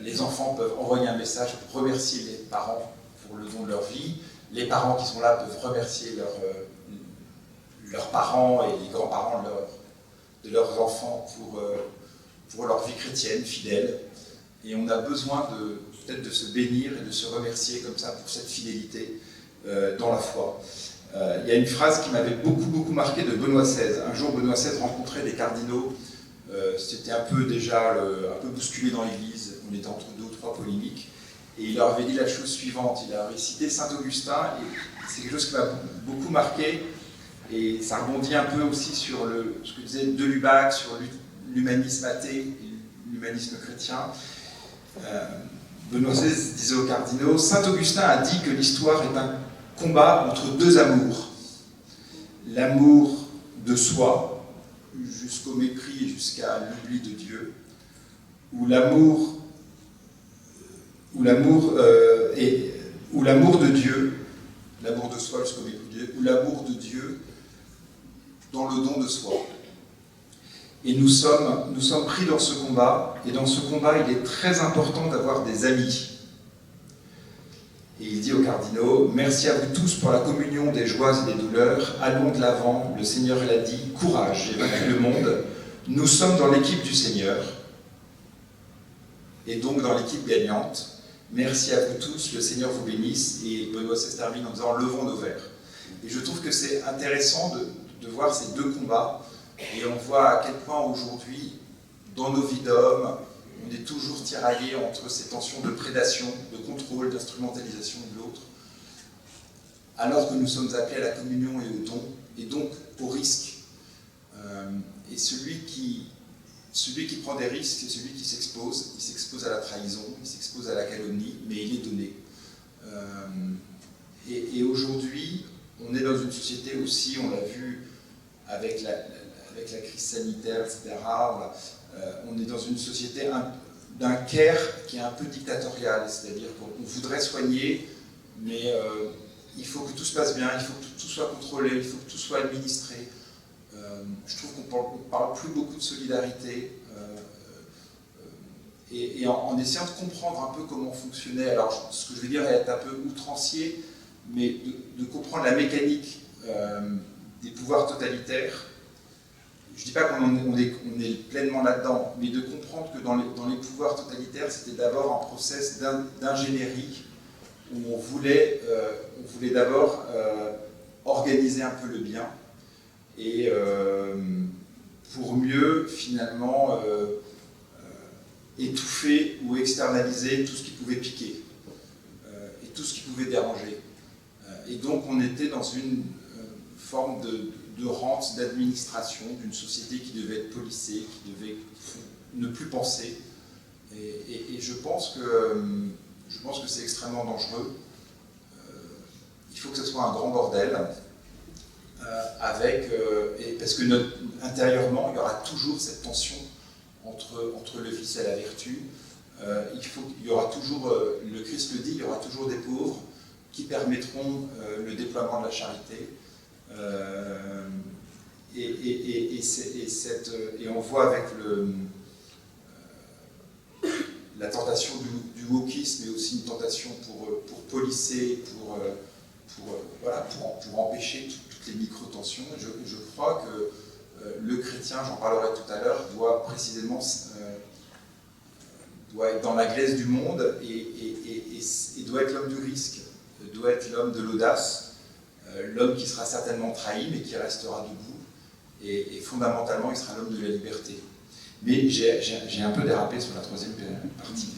Speaker 1: les enfants peuvent envoyer un message pour remercier les parents pour le don de leur vie. Les parents qui sont là peuvent remercier leurs parents et les grands-parents de leurs enfants pour leur vie chrétienne, fidèle. Et on a besoin peut-être de se bénir et de se remercier comme ça pour cette fidélité dans la foi. Il y a une phrase qui m'avait beaucoup marqué de Benoît XVI. Un jour, Benoît XVI rencontrait des cardinaux. C'était un peu bousculé dans l'Église. On était entre 2 ou 3 polémiques. Et il leur avait dit la chose suivante. Il avait cité Saint-Augustin. Et c'est quelque chose qui m'a beaucoup marqué. Et ça rebondit un peu aussi sur ce que disait de Lubac, sur l'humanisme athée et l'humanisme chrétien. Benoît XVI disait aux cardinaux, Saint-Augustin a dit que l'histoire est un combat entre 2 amours. L'amour de soi, jusqu'au mépris et jusqu'à l'oubli de Dieu, ou l'amour de Dieu, l'amour de soi jusqu'au mépris de Dieu, ou l'amour de Dieu dans le don de soi. Et nous sommes pris dans ce combat, et dans ce combat, il est très important d'avoir des amis. Et il dit aux cardinaux, « Merci à vous tous pour la communion des joies et des douleurs. Allons de l'avant, le Seigneur l'a dit, courage, j'ai vaincu le monde. Nous sommes dans l'équipe du Seigneur, et donc dans l'équipe gagnante. Merci à vous tous, le Seigneur vous bénisse. » Et Benoît XVI termine en disant, « Levons nos verres. » Et je trouve que c'est intéressant de voir ces 2 combats. Et on voit à quel point aujourd'hui, dans nos vies d'hommes, on est toujours tiraillé entre ces tensions de prédation, de contrôle, d'instrumentalisation de l'autre, alors que nous sommes appelés à la communion et au don, et donc au risque. Et celui qui prend des risques, c'est celui qui s'expose. Il s'expose à la trahison, il s'expose à la calomnie, mais il est donné. Et aujourd'hui, on est dans une société aussi, on l'a vu avec la crise sanitaire, etc. On est dans une société d'un care qui est un peu dictatorial, c'est-à-dire qu'on voudrait soigner, mais il faut que tout se passe bien, il faut que tout soit contrôlé, il faut que tout soit administré. Je trouve qu'on ne parle plus beaucoup de solidarité, et en essayant de comprendre un peu comment fonctionnait, alors ce que je veux dire est un peu outrancier, mais de comprendre la mécanique des pouvoirs totalitaires. Je ne dis pas qu'on est pleinement là-dedans, mais de comprendre que dans les pouvoirs totalitaires, c'était d'abord un process d'ingénierie où on voulait d'abord organiser un peu le bien et pour mieux finalement étouffer ou externaliser tout ce qui pouvait piquer et tout ce qui pouvait déranger. Et donc on était dans une forme de rente, d'administration d'une société qui devait être policée, qui devait ne plus penser. Et je pense que c'est extrêmement dangereux. Il faut que ce soit un grand bordel, parce que intérieurement, il y aura toujours cette tension entre le vice et la vertu. Il y aura toujours, le Christ le dit, il y aura toujours des pauvres qui permettront le déploiement de la charité. Et on voit avec la tentation du wokisme, mais aussi une tentation pour policer, pour empêcher toutes les micro-tensions. Je crois que le chrétien, j'en parlerai tout à l'heure, doit précisément doit être dans la glaise du monde et doit être l'homme du risque, doit être l'homme de l'audace, l'homme qui sera certainement trahi mais qui restera debout, et fondamentalement il sera l'homme de la liberté. Mais j'ai un peu dérapé sur la troisième partie.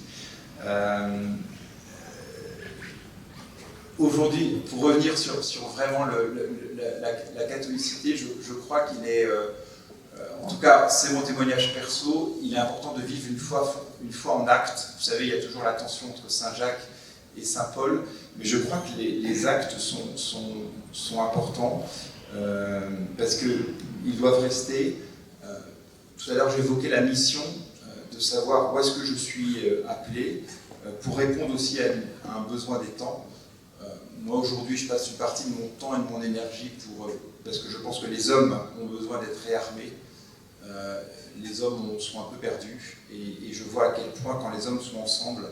Speaker 1: aujourd'hui, pour revenir sur vraiment la catholicité, je crois qu'il est, en tout cas, c'est mon témoignage perso, il est important de vivre une foi en acte. Vous savez, il y a toujours la tension entre Saint Jacques et Saint Paul, mais je crois que les actes sont importants parce qu'ils doivent rester. Tout à l'heure, j'évoquais la mission de savoir où est-ce que je suis appelé pour répondre aussi à un besoin des temps. Moi, aujourd'hui, je passe une partie de mon temps et de mon énergie parce que je pense que les hommes ont besoin d'être réarmés. Les hommes sont un peu perdus et je vois à quel point, quand les hommes sont ensemble,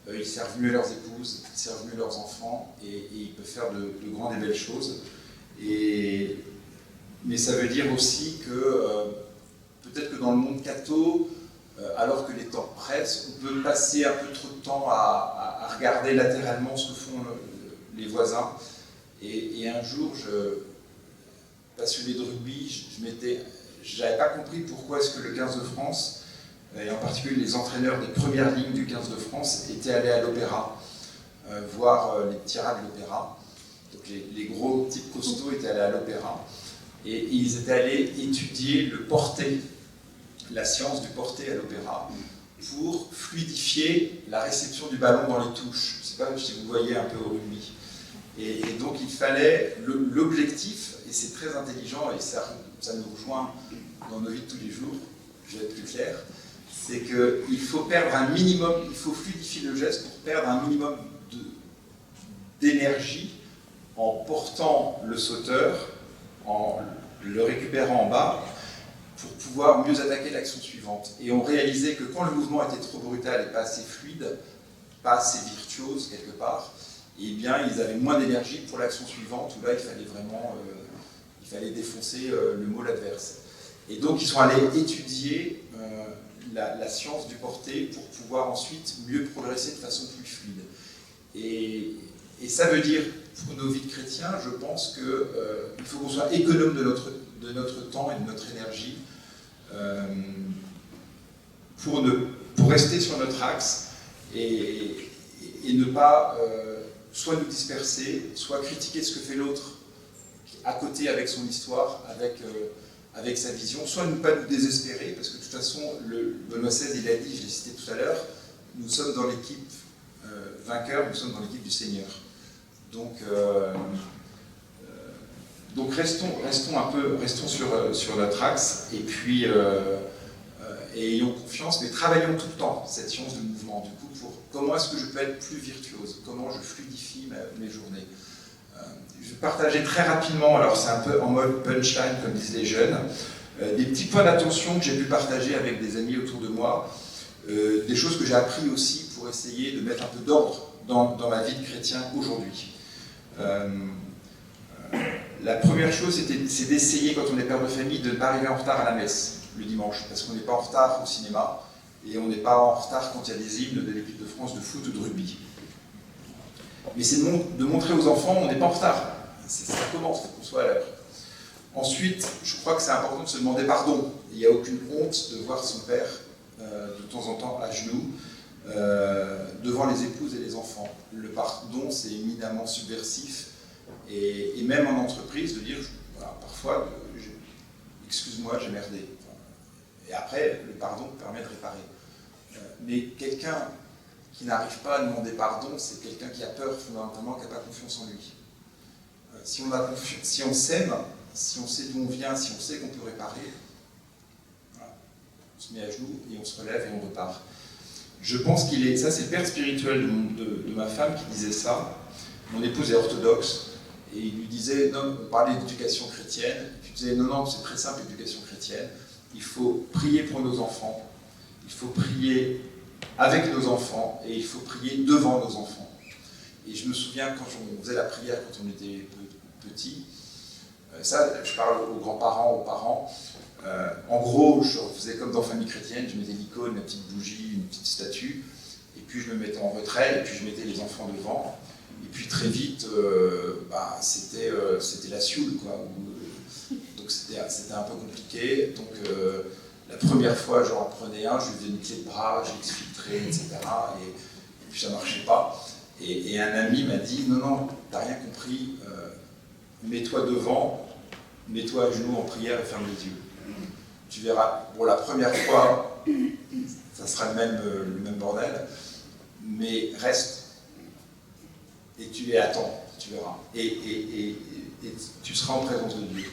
Speaker 1: ils servent mieux leurs épouses, ils servent mieux leurs enfants et ils peuvent faire de grandes et belles choses. Mais ça veut dire aussi que peut-être que dans le monde catho, alors que les temps pressent, on peut passer un peu trop de temps à regarder latéralement ce que font les voisins. Et un jour, passionné de rugby, je n'avais pas compris pourquoi est-ce que le 15 de France, et en particulier les entraîneurs des premières lignes du 15 de France, étaient allés à l'opéra, voir les tirades de l'opéra. Donc les gros types costauds étaient allés à l'opéra, et ils étaient allés étudier le porté, la science du porté à l'opéra, pour fluidifier la réception du ballon dans les touches. Je ne sais pas si vous voyez un peu au rugby. Et donc il fallait, l'objectif, et c'est très intelligent, et ça nous rejoint dans nos vies de tous les jours, je vais être plus clair, c'est qu'il faut perdre un minimum, il faut fluidifier le geste pour perdre un minimum d'énergie en portant le sauteur, en le récupérant en bas, pour pouvoir mieux attaquer l'action suivante. Et on réalisait que quand le mouvement était trop brutal et pas assez fluide, pas assez virtuose quelque part, eh bien ils avaient moins d'énergie pour l'action suivante, où là il fallait vraiment défoncer le môle adverse. Et donc ils sont allés étudier la science du porté pour pouvoir ensuite mieux progresser de façon plus fluide. Et ça veut dire, pour nos vies de chrétiens, je pense qu'il faut qu'on soit économe de notre temps et de notre énergie pour rester sur notre axe et ne pas soit nous disperser, soit critiquer ce que fait l'autre à côté avec son histoire, avec sa vision, soit ne pas nous désespérer, parce que de toute façon, Benoît XVI, il a dit, je l'ai cité tout à l'heure, nous sommes dans l'équipe vainqueur, nous sommes dans l'équipe du Seigneur. Donc restons sur notre axe, et puis et ayons confiance, mais travaillons tout le temps cette science du mouvement, du coup, pour comment est-ce que je peux être plus virtuose, comment je fluidifie mes journées. Je vais partager très rapidement, alors c'est un peu en mode punchline, comme disent les jeunes, des petits points d'attention que j'ai pu partager avec des amis autour de moi, des choses que j'ai appris aussi pour essayer de mettre un peu d'ordre dans ma vie de chrétien aujourd'hui. La première chose, c'est d'essayer, quand on est père de famille, de ne pas arriver en retard à la messe le dimanche, parce qu'on n'est pas en retard au cinéma, et on n'est pas en retard quand il y a des hymnes de l'équipe de France de foot ou de rugby. Mais c'est de montrer aux enfants on n'est pas en retard. Ça commence, il faut qu'on soit à l'heure. Ensuite, je crois que c'est important de se demander pardon. Il n'y a aucune honte de voir son père, de temps en temps, à genoux, devant les épouses et les enfants. Le pardon, c'est éminemment subversif. Et même en entreprise, de dire, voilà, parfois, excuse-moi, j'ai merdé. Et après, le pardon permet de réparer. Mais quelqu'un qui n'arrive pas à demander pardon, c'est quelqu'un qui a peur fondamentalement, qui n'a pas confiance en lui. Si on s'aime, si on sait d'où on vient, si on sait qu'on peut réparer, voilà, on se met à genoux et on se relève et on repart. Je pense ça c'est le père spirituel de ma femme qui disait ça. Mon épouse est orthodoxe, et il lui disait, non, on parlait d'éducation chrétienne, et puis il disait, non, c'est très simple l'éducation chrétienne, il faut prier pour nos enfants, il faut prier avec nos enfants, et il faut prier devant nos enfants. Et je me souviens quand on faisait la prière quand on était petit, ça je parle aux grands-parents, aux parents, en gros je faisais comme dans famille chrétienne, je mettais l'icône, la petite bougie, une petite statue, et puis je me mettais en retrait, et puis je mettais les enfants devant, et puis très vite, c'était la sioule, quoi. Donc c'était un peu compliqué, donc la première fois j'en prenais un, je lui faisais une clé de bras, je l'exfiltrais, etc. Et puis ça ne marchait pas. Et un ami m'a dit, non, t'as rien compris, mets-toi devant, mets-toi à genoux en prière et ferme les yeux. Tu verras, pour la première fois, ça sera le même bordel, mais reste et attends, tu verras. Et tu seras en présence de Dieu.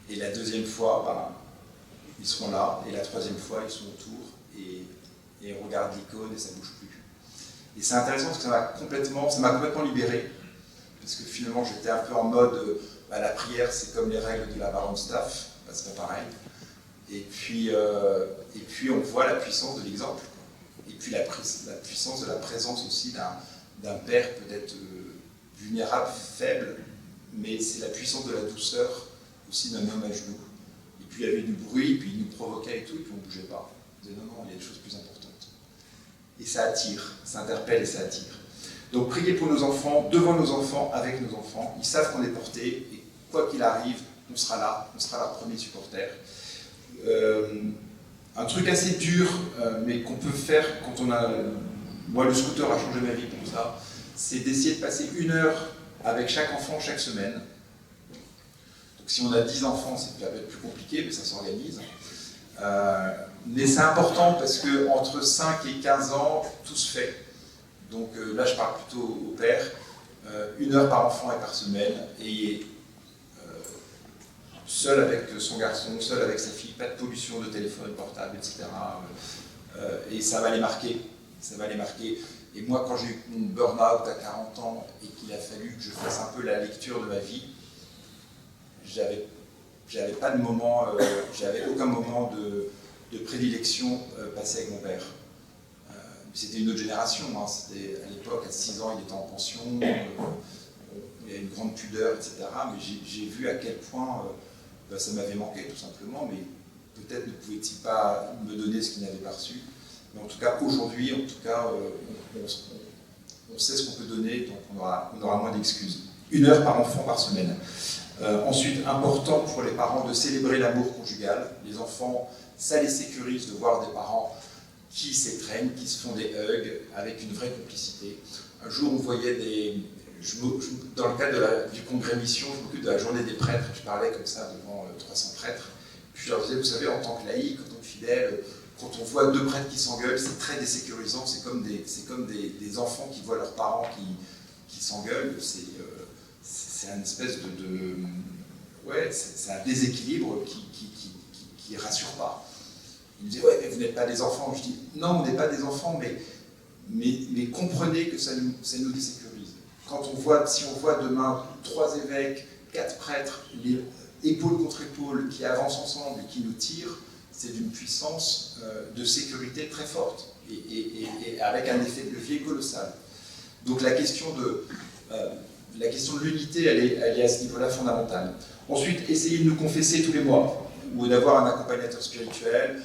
Speaker 1: Et la deuxième fois, ben, ils seront là, et la troisième fois, ils sont autour, et on regarde l'icône et ça ne bouge plus. Et c'est intéressant parce que ça m'a complètement libéré, parce que finalement j'étais un peu en mode, la prière c'est comme les règles de la Baron Staff, ben, c'est pas pareil. Et puis on voit la puissance de l'exemple, et puis la puissance de la présence aussi d'un père peut-être vulnérable, faible, mais c'est la puissance de la douceur aussi d'un homme à genoux. Et puis il y avait du bruit, puis il nous provoquait et tout, et puis on ne bougeait pas. On disait non, il y a des choses plus importantes. Et ça attire, ça interpelle et ça attire. Donc priez pour nos enfants, devant nos enfants, avec nos enfants. Ils savent qu'on est portés, et quoi qu'il arrive, on sera leur premier supporter. Un truc assez dur, mais qu'on peut faire quand on a... Moi, le scooter a changé ma vie pour ça, c'est d'essayer de passer 1 heure avec chaque enfant chaque semaine. Donc si on a 10 enfants, ça peut être plus compliqué, mais ça s'organise. Mais c'est important parce qu'entre 5 et 15 ans, tout se fait. Donc là, je parle plutôt au père. 1 heure par enfant et par semaine. Et seul avec son garçon, seul avec sa fille, pas de pollution de téléphone portable, etc. Et ça va les marquer. Ça va les marquer. Et moi, quand j'ai eu mon burn-out à 40 ans et qu'il a fallu que je fasse un peu la lecture de ma vie, j'avais pas de moment, j'avais aucun moment de prédilection passé avec mon père. C'était une autre génération, hein. C'était à l'époque, à 6 ans, il était en pension, il y avait une grande pudeur, etc. Mais j'ai vu à quel point ça m'avait manqué, tout simplement, mais peut-être ne pouvait-il pas me donner ce qu'il n'avait pas reçu. Mais en tout cas, aujourd'hui, on sait ce qu'on peut donner, donc on aura moins d'excuses. 1 heure par enfant par semaine. Ensuite, important pour les parents de célébrer l'amour conjugal. Les enfants, ça les sécurise de voir des parents qui s'étreignent, qui se font des hugs avec une vraie complicité. Un jour, on voyait dans le cadre du congrès mission, je m'occupe de la journée des prêtres, je parlais comme ça devant 300 prêtres. Puis je leur disais, vous savez, en tant que laïc, en tant que fidèle, quand on voit 2 prêtres qui s'engueulent, c'est très désécurisant, c'est comme des enfants qui voient leurs parents qui s'engueulent, c'est une espèce c'est un déséquilibre qui rassure pas. Il me dit, ouais, mais vous n'êtes pas des enfants. Je dis, non, on n'est pas des enfants, mais comprenez que ça nous désécurise. Si on voit demain 3 évêques, 4 prêtres, épaule contre épaule, qui avancent ensemble et qui nous tirent, c'est d'une puissance de sécurité très forte et avec un effet de levier colossal. Donc la question de l'unité, elle est à ce niveau-là fondamentale. Ensuite, essayez de nous confesser tous les mois, ou d'avoir un accompagnateur spirituel.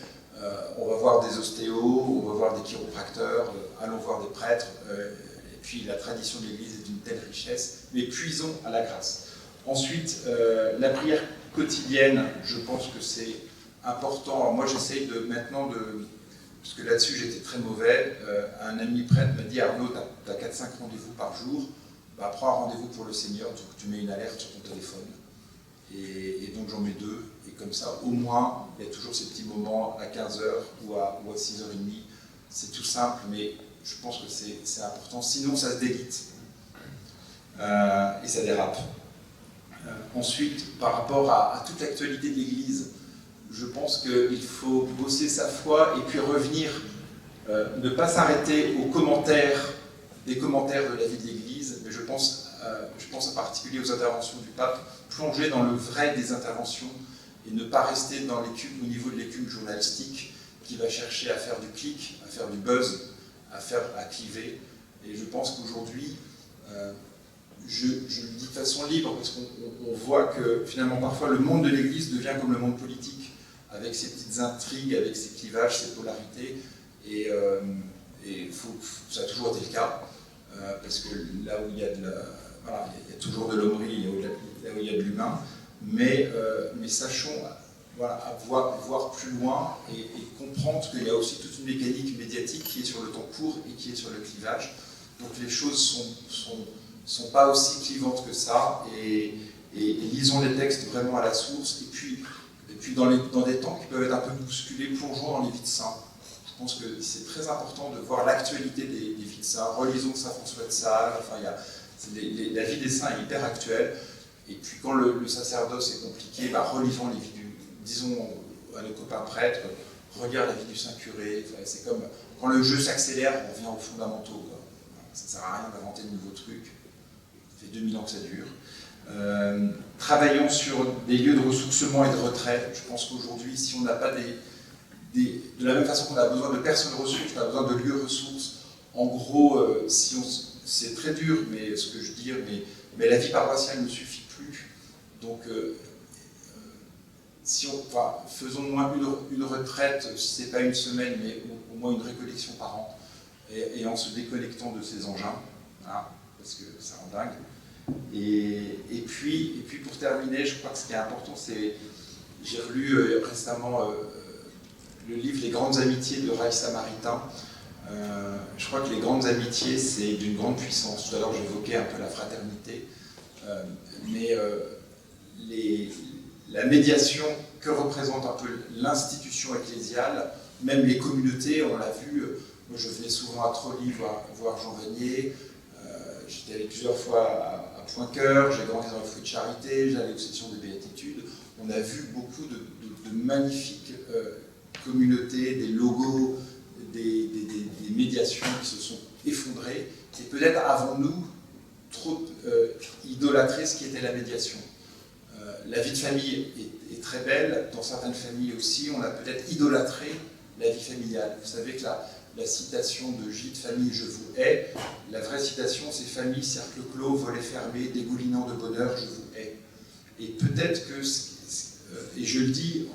Speaker 1: On va voir des ostéos, on va voir des chiropracteurs, allons voir des prêtres. Et puis la tradition de l'Église est d'une telle richesse, mais puisons à la grâce. Ensuite, la prière quotidienne, je pense que c'est important. Alors moi, j'essaye parce que là-dessus j'étais très mauvais. Un ami prêtre m'a dit, Arnaud, tu as 4-5 rendez-vous par jour, prends un rendez-vous pour le Seigneur, donc tu mets une alerte sur ton téléphone. Et donc j'en mets 2, et comme ça, au moins, il y a toujours ces petits moments à 15h ou à 6h30. C'est tout simple, mais je pense que c'est important. Sinon, ça se délite. Et ça dérape. Ensuite, par rapport à toute l'actualité de l'Église, je pense qu'il faut bosser sa foi et puis revenir, ne pas s'arrêter aux des commentaires de la vie de l'Église, mais je pense en particulier aux interventions du pape, plonger dans le vrai des interventions et ne pas rester au niveau de l'écume journalistique qui va chercher à faire du clic, à faire du buzz, à cliver. Et je pense qu'aujourd'hui, je le dis de façon libre parce qu'on voit que finalement parfois le monde de l'Église devient comme le monde politique, avec ses petites intrigues, avec ses clivages, ses polarités, et ça a toujours été le cas, parce que là où il y a il y a toujours de l'hommerie, là où il y a de l'humain, mais sachons voir plus loin et comprendre qu'il y a aussi toute une mécanique médiatique qui est sur le temps court et qui est sur le clivage. Donc les choses sont pas aussi clivantes que ça, et lisons les textes vraiment à la source, et puis dans des temps qui peuvent être un peu bousculés, plongeons dans les vies de saints. Je pense que c'est très important de voir l'actualité des vies de saints. Relisons Saint François de Sales, enfin, la vie des saints est hyper actuelle, et puis quand le sacerdoce est compliqué, relisons les vies disons à nos copains prêtres, regarde la vie du saint curé, enfin, c'est comme quand le jeu s'accélère, on revient aux fondamentaux, quoi. Ça ne sert à rien d'inventer de nouveaux trucs, ça fait 2000 ans que ça dure. Travaillons sur des lieux de ressourcement et de retraite. Je pense qu'aujourd'hui, si on n'a pas de la même façon qu'on a besoin de personnes ressources, on a besoin de lieux ressources. En gros, c'est très dur, mais ce que je dis, mais la vie paroissiale ne suffit plus. Donc, faisons au moins une retraite, si ce n'est pas une semaine, mais au moins une récollection par an, et en se déconnectant de ces engins, hein, parce que ça rend dingue. Et puis pour terminer, je crois que ce qui est important, c'est, j'ai relu récemment le livre Les Grandes Amitiés de Rail Samaritain. Je crois que les grandes amitiés, c'est d'une grande puissance. Tout à l'heure, j'évoquais un peu la fraternité, mais la médiation que représente un peu l'institution ecclésiale, même les communautés, on l'a vu. Moi, je venais souvent à Trolly voir Jean Vanier. J'étais allé plusieurs fois à Pointe-Cœur, j'ai grandi dans la Fruit de Charité, j'allais aux sessions de béatitude. On a vu beaucoup de magnifiques communautés, des logos, des médiations qui se sont effondrées. Et peut-être avons-nous trop idolâtré ce qui était la médiation. La vie de famille est très belle, dans certaines familles aussi, on a peut-être idolâtré la vie familiale. Vous savez que la citation de Gilles de Famille, je vous hais, la vraie citation, c'est famille, cercle clos, volet fermé, dégoulinant de bonheur, je vous hais. Et peut-être que, et je le dis,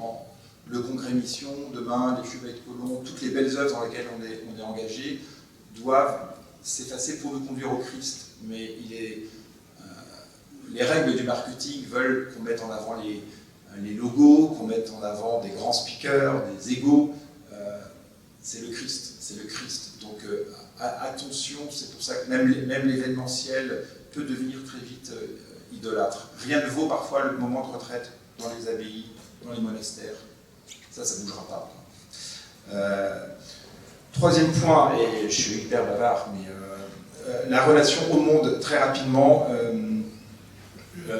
Speaker 1: le Congrès Mission, demain, les Chevaliers de Colomb, toutes les belles œuvres dans lesquelles on est engagé, doivent s'effacer pour nous conduire au Christ. Mais les règles du marketing veulent qu'on mette en avant les logos, qu'on mette en avant des grands speakers, des égos. C'est le Christ. Donc attention, c'est pour ça que même l'événementiel peut devenir très vite idolâtre. Rien ne vaut parfois le moment de retraite dans les abbayes, dans les monastères. Ça ne bougera pas. Troisième point, et je suis hyper bavard, mais la relation au monde, très rapidement.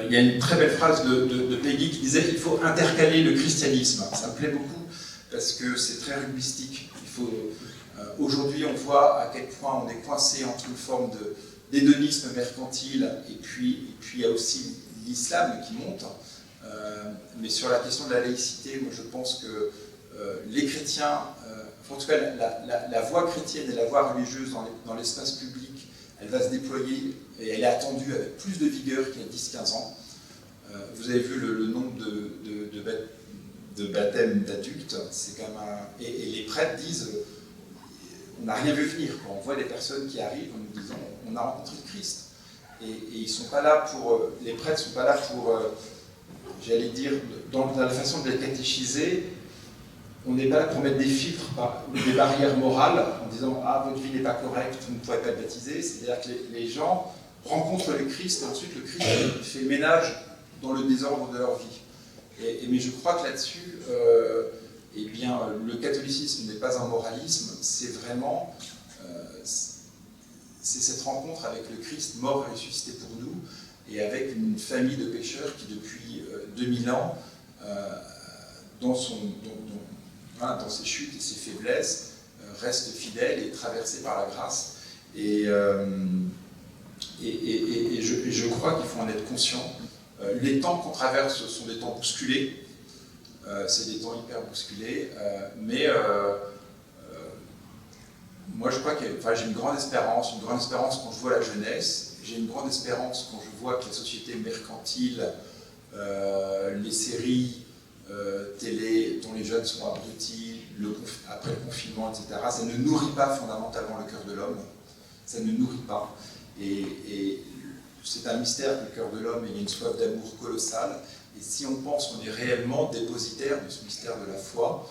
Speaker 1: Il y a une très belle phrase de Peggy qui disait « Il faut intercaler le christianisme ». Ça me plaît beaucoup parce que c'est très rugbystique. Aujourd'hui, on voit à quel point on est coincé entre une forme d'hédonisme mercantile et puis il y a aussi l'islam qui monte. Mais sur la question de la laïcité, moi je pense que les chrétiens, en tout cas la voie chrétienne et la voie religieuse dans l'espace public, elle va se déployer et elle est attendue avec plus de vigueur qu'il y a 10-15 ans. Vous avez vu le nombre de baptêmes d'adultes, c'est quand même et les prêtres disent on n'a rien vu venir, quoi. On voit des personnes qui arrivent en nous disant on a rencontré le Christ. Et ils sont pas là pour, les prêtres ne sont pas là pour, j'allais dire, dans la façon de les catéchiser, on n'est pas là pour mettre des filtres ou des barrières morales en disant ah, votre vie n'est pas correcte, vous ne pouvez pas être baptisé. C'est-à-dire que les gens rencontrent le Christ et ensuite le Christ fait le ménage dans le désordre de leur vie. Mais je crois que là-dessus, eh bien, le catholicisme n'est pas un moralisme, c'est vraiment c'est cette rencontre avec le Christ mort et ressuscité pour nous, et avec une famille de pécheurs qui depuis 2000 ans, dans ses chutes et ses faiblesses, reste fidèle et traversé par la grâce. Et je crois qu'il faut en être conscient. Les temps qu'on traverse sont des temps bousculés, c'est des temps hyper bousculés, mais moi je crois que j'ai une grande espérance quand je vois la jeunesse, j'ai une grande espérance quand je vois que la société mercantile, les séries télé dont les jeunes sont abrutis, après le confinement, etc., ça ne nourrit pas fondamentalement le cœur de l'homme, ça ne nourrit pas. Et c'est un mystère, le cœur de l'homme, et il y a une soif d'amour colossale. Et si on pense qu'on est réellement dépositaire de ce mystère de la foi,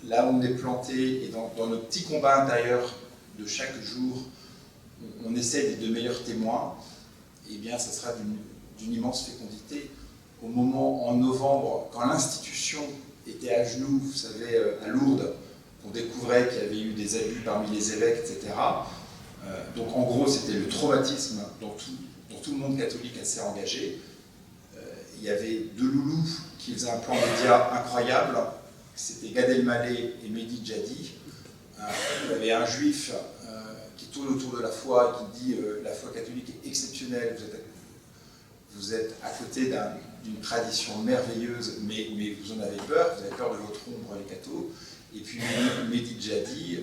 Speaker 1: là où on est planté, et dans nos petits combats intérieurs de chaque jour, on essaie d'être de meilleurs témoins, eh bien, ça sera d'une immense fécondité. Au moment, en novembre, quand l'institution était à genoux, vous savez, à Lourdes, on découvrait qu'il y avait eu des abus parmi les évêques, etc. Donc en gros, c'était le traumatisme dont tout le monde catholique s'est engagé. Il y avait deux loulous qui faisaient un plan média incroyable, c'était Gad Elmaleh et Mehdi Djadi. Il y avait un juif qui tourne autour de la foi et qui dit la foi catholique est exceptionnelle, vous êtes à côté d'une tradition merveilleuse, mais vous en avez peur de votre ombre, les cathos. Et puis Mehdi Djadi,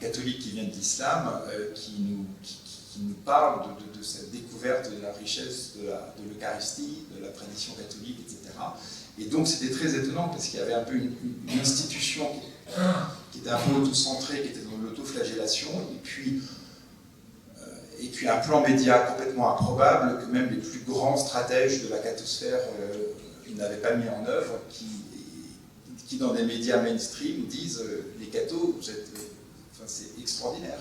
Speaker 1: catholique qui vient de l'islam, qui nous parle de cette découverte de la richesse de l'Eucharistie, de la tradition catholique, etc. Et donc c'était très étonnant parce qu'il y avait un peu une institution qui était un peu auto-centrée, qui était dans l'autoflagellation, et puis un plan média complètement improbable que même les plus grands stratèges de la cathosphère n'avaient pas mis en œuvre, qui dans des médias mainstream disent les cathos, c'est extraordinaire.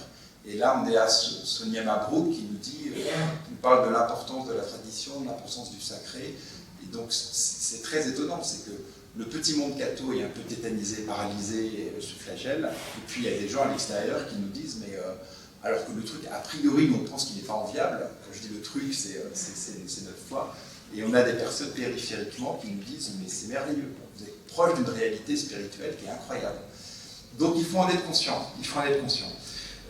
Speaker 1: Et là, on est à Sonia Mabrouk qui nous parle de l'importance de la tradition, de l'importance du sacré. Et donc, c'est très étonnant, c'est que le petit monde catho est un peu tétanisé, paralysé, se flagelle. Et puis, il y a des gens à l'extérieur qui nous disent, mais alors que le truc, a priori, on pense qu'il n'est pas enviable. Quand je dis le truc, c'est notre foi. Et on a des personnes périphériquement qui nous disent, mais c'est merveilleux. Vous êtes proche d'une réalité spirituelle qui est incroyable. Donc, il faut en être conscient. Il faut en être conscient.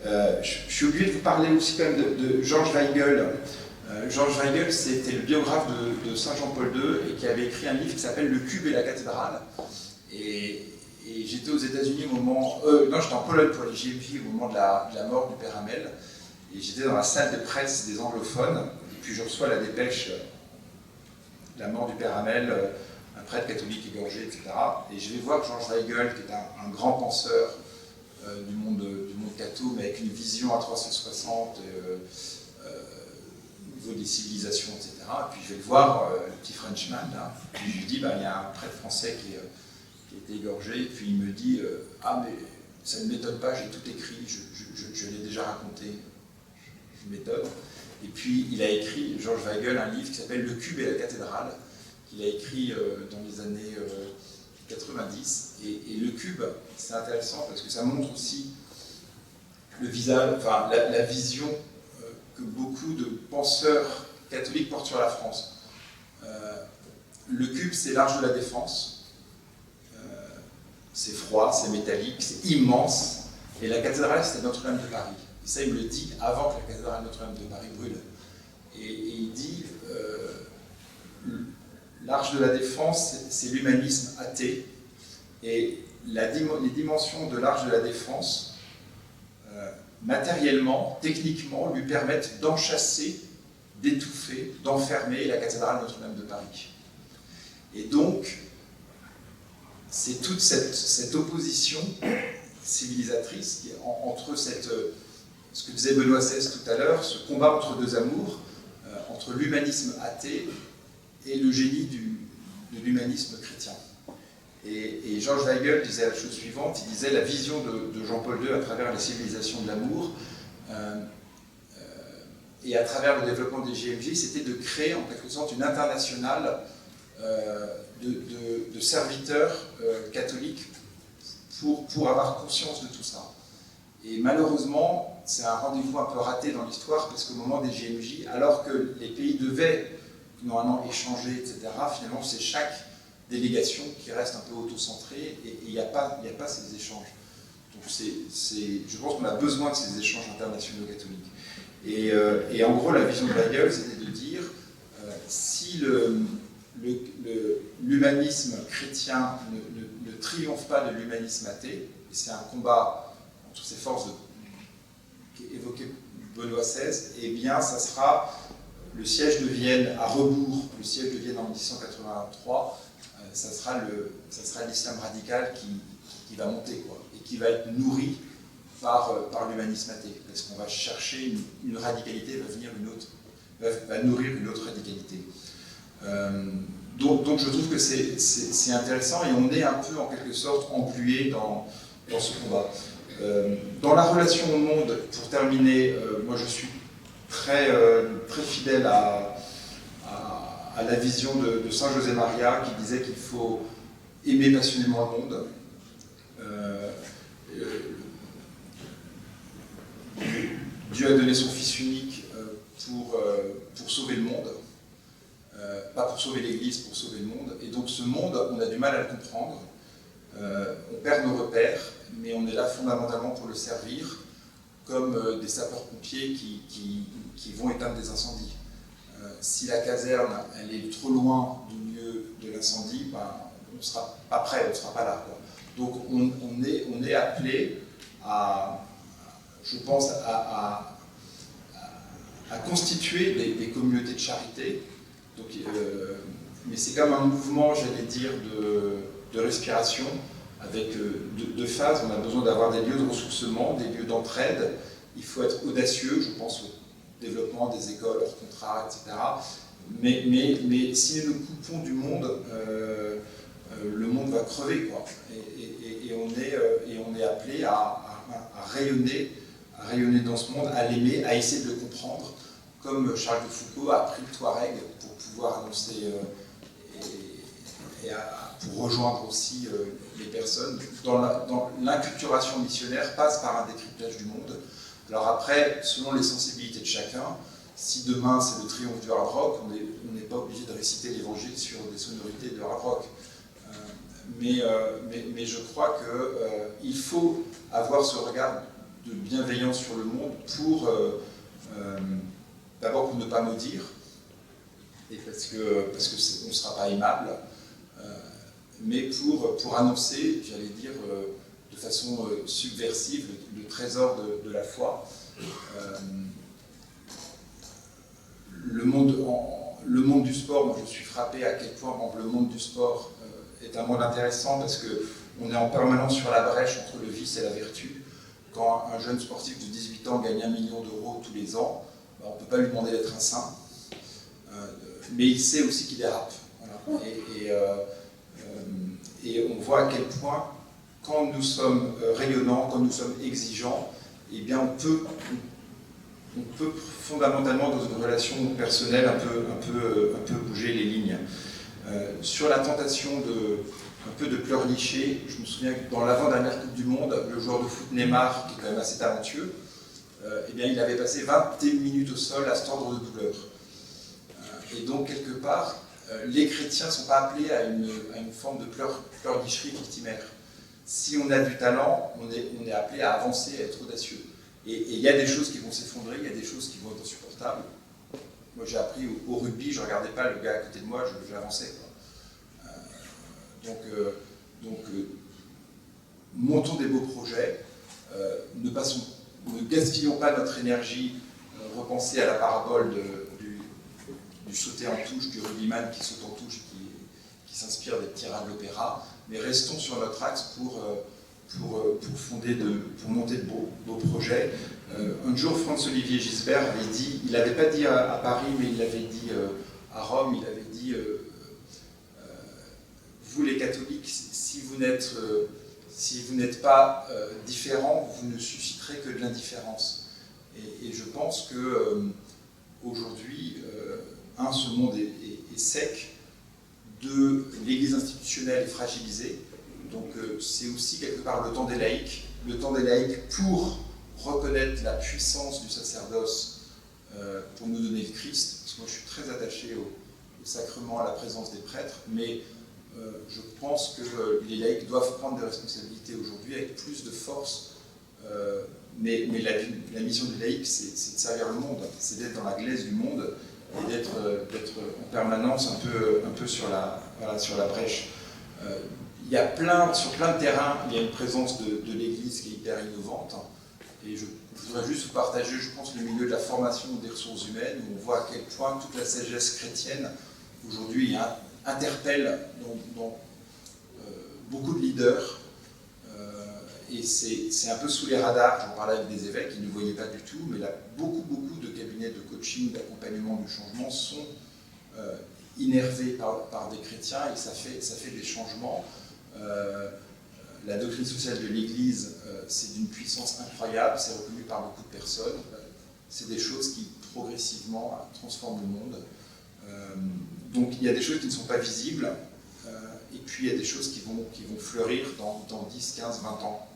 Speaker 1: Je suis obligé de vous parler aussi quand même de George Weigel. George Weigel, c'était le biographe de Saint Jean-Paul II et qui avait écrit un livre qui s'appelle Le Cube et la cathédrale. Et j'étais aux États-Unis au moment. Non, j'étais en Pologne pour les JMJ au moment de la mort du père Hamel. Et j'étais dans la salle de presse des anglophones. Et puis je reçois la dépêche de la mort du père Hamel, un prêtre catholique égorgé, etc. Et je vais voir George Weigel, qui est un grand penseur du monde catho, mais avec une vision à 360 au niveau des civilisations, etc. Et puis je vais le voir, le petit Frenchman, là, et je lui dis, il y a un prêtre français qui a été égorgé, et puis il me dit, ah mais ça ne m'étonne pas, j'ai tout écrit, je l'ai déjà raconté, je m'étonne. Et puis il a écrit, George Weigel, un livre qui s'appelle Le Cube et la cathédrale, qu'il a écrit dans les années 90. Et le cube, c'est intéressant parce que ça montre aussi le visage, enfin la vision que beaucoup de penseurs catholiques portent sur la France. Le cube, c'est l'Arche de la Défense. C'est froid, c'est métallique, c'est immense. Et la cathédrale, c'est Notre-Dame de Paris. Et ça, il me le dit avant que la cathédrale Notre-Dame de Paris brûle. Et il dit l'Arche de la Défense, c'est l'humanisme athée. Et les dimensions de l'Arche de la Défense, matériellement, techniquement, lui permettent d'enchasser, d'étouffer, d'enfermer la cathédrale Notre-Dame de Paris. Et donc, c'est toute cette opposition civilisatrice entre ce que disait Benoît XVI tout à l'heure, ce combat entre deux amours, entre l'humanisme athée et le génie de l'humanisme chrétien. Et George Weigel disait la chose suivante, il disait la vision de Jean-Paul II à travers les civilisations de l'amour et à travers le développement des JMJ, c'était de créer en quelque sorte une internationale de serviteurs catholiques pour avoir conscience de tout ça. Et malheureusement, c'est un rendez-vous un peu raté dans l'histoire parce qu'au moment des JMJ, alors que les pays devaient normalement échanger, etc., finalement c'est chaque délégation qui reste un peu auto-centrée et il n'y a pas ces échanges. Donc je pense qu'on a besoin de ces échanges internationaux catholiques. Et en gros, la vision de Weigel, c'était de dire si l'humanisme chrétien ne triomphe pas de l'humanisme athée, et c'est un combat entre ces forces qu'évoquait Benoît XVI, eh bien ça sera le siège de Vienne à rebours, le siège de Vienne en 1883, ça sera l'islam radical qui va monter, quoi, et qui va être nourri par l'humanisme athée, parce qu'on va chercher une radicalité, va nourrir une autre radicalité. Donc je trouve que c'est intéressant et on est un peu en quelque sorte englué dans ce combat. Dans la relation au monde, pour terminer, moi je suis très fidèle à la vision de Saint José Maria qui disait qu'il faut aimer passionnément le monde. Dieu a donné son Fils unique pour sauver le monde, pas pour sauver l'Église, pour sauver le monde. Et donc ce monde, on a du mal à le comprendre, on perd nos repères, mais on est là fondamentalement pour le servir, comme des sapeurs-pompiers qui vont éteindre des incendies. Si la caserne elle est trop loin du lieu de l'incendie, ben, on ne sera pas prêt, on ne sera pas là, quoi. Donc on est appelé à, je pense, à constituer des communautés de charité. Donc, mais c'est comme un mouvement, j'allais dire, de respiration, avec deux phases. On a besoin d'avoir des lieux de ressourcement, des lieux d'entraide. Il faut être audacieux, je pense au développement des écoles hors contrat, etc. Mais si nous nous coupons du monde, le monde va crever, quoi. Et on est appelé à rayonner dans ce monde, à l'aimer, à essayer de le comprendre, comme Charles de Foucault a appris le Touareg pour pouvoir annoncer pour rejoindre aussi les personnes. Dans l'inculturation missionnaire passe par un décryptage du monde. Alors après, selon les sensibilités de chacun, si demain c'est le triomphe du hard rock, on n'est pas obligé de réciter l'évangile sur des sonorités de hard rock. Mais je crois qu'il faut avoir ce regard de bienveillance sur le monde pour, d'abord pour ne pas maudire, et parce qu'on ne sera pas aimable, mais pour annoncer, j'allais dire, de façon subversive, le trésor de la foi. Le monde du sport, moi je suis frappé à quel point le monde du sport est un monde intéressant parce qu'on est en permanence sur la brèche entre le vice et la vertu. Quand un jeune sportif de 18 ans gagne 1 million d'euros tous les ans, on ne peut pas lui demander d'être un saint, mais il sait aussi qu'il dérape. Voilà. Et on voit à quel point, quand nous sommes rayonnants, quand nous sommes exigeants, eh bien on peut fondamentalement, dans une relation personnelle, un peu bouger les lignes. Sur la tentation un peu de pleurnicher, je me souviens que dans l'avant-dernière Coupe du Monde, le joueur de foot Neymar, qui est quand même assez talentueux, eh bien, il avait passé 21 minutes au sol à se tordre de douleur. Et donc, quelque part, les chrétiens ne sont pas appelés à une forme de pleurnicherie victimaire. Si on a du talent, on est appelé à avancer, à être audacieux. Et il y a des choses qui vont s'effondrer, il y a des choses qui vont être insupportables. Moi, j'ai appris au rugby, je ne regardais pas le gars à côté de moi, j'avançais. Donc, montons des beaux projets, ne gaspillons pas notre énergie, repensez à la parabole du sauter en touche, du rugbyman qui saute en touche, qui s'inspire des petits rats de l'opéra, mais restons sur notre axe pour monter de beaux projets. Un jour, Franz-Olivier Gisbert avait dit, il n'avait pas dit à Paris, mais il l'avait dit à Rome, il avait dit vous les catholiques, si vous n'êtes pas différents, vous ne susciterez que de l'indifférence. Et je pense que aujourd'hui, ce monde est sec, l'Église institutionnelle est fragilisée, donc c'est aussi quelque part le temps des laïcs pour reconnaître la puissance du sacerdoce pour nous donner le Christ, parce que moi je suis très attaché au sacrement, à la présence des prêtres, mais je pense que les laïcs doivent prendre des responsabilités aujourd'hui avec plus de force, mais la mission du laïc, c'est de servir le monde, c'est d'être dans la glaise du monde et d'être en permanence un peu sur la brèche. Sur plein de terrains, il y a une présence de l'Église qui est hyper innovante, et je voudrais juste vous partager, je pense, le milieu de la formation des ressources humaines, où on voit à quel point toute la sagesse chrétienne, aujourd'hui, interpelle dans beaucoup de leaders, et c'est un peu sous les radars. J'en parlais avec des évêques, ils ne voyaient pas du tout, mais là, beaucoup de cabinets de coaching, d'accompagnement du changement sont innervés par des chrétiens, et ça fait des changements. la doctrine sociale de l'Église, c'est d'une puissance incroyable, c'est reconnu par beaucoup de personnes. C'est des choses qui progressivement transforment le monde. Donc il y a des choses qui ne sont pas visibles, et puis il y a des choses qui vont fleurir dans 10, 15, 20 ans.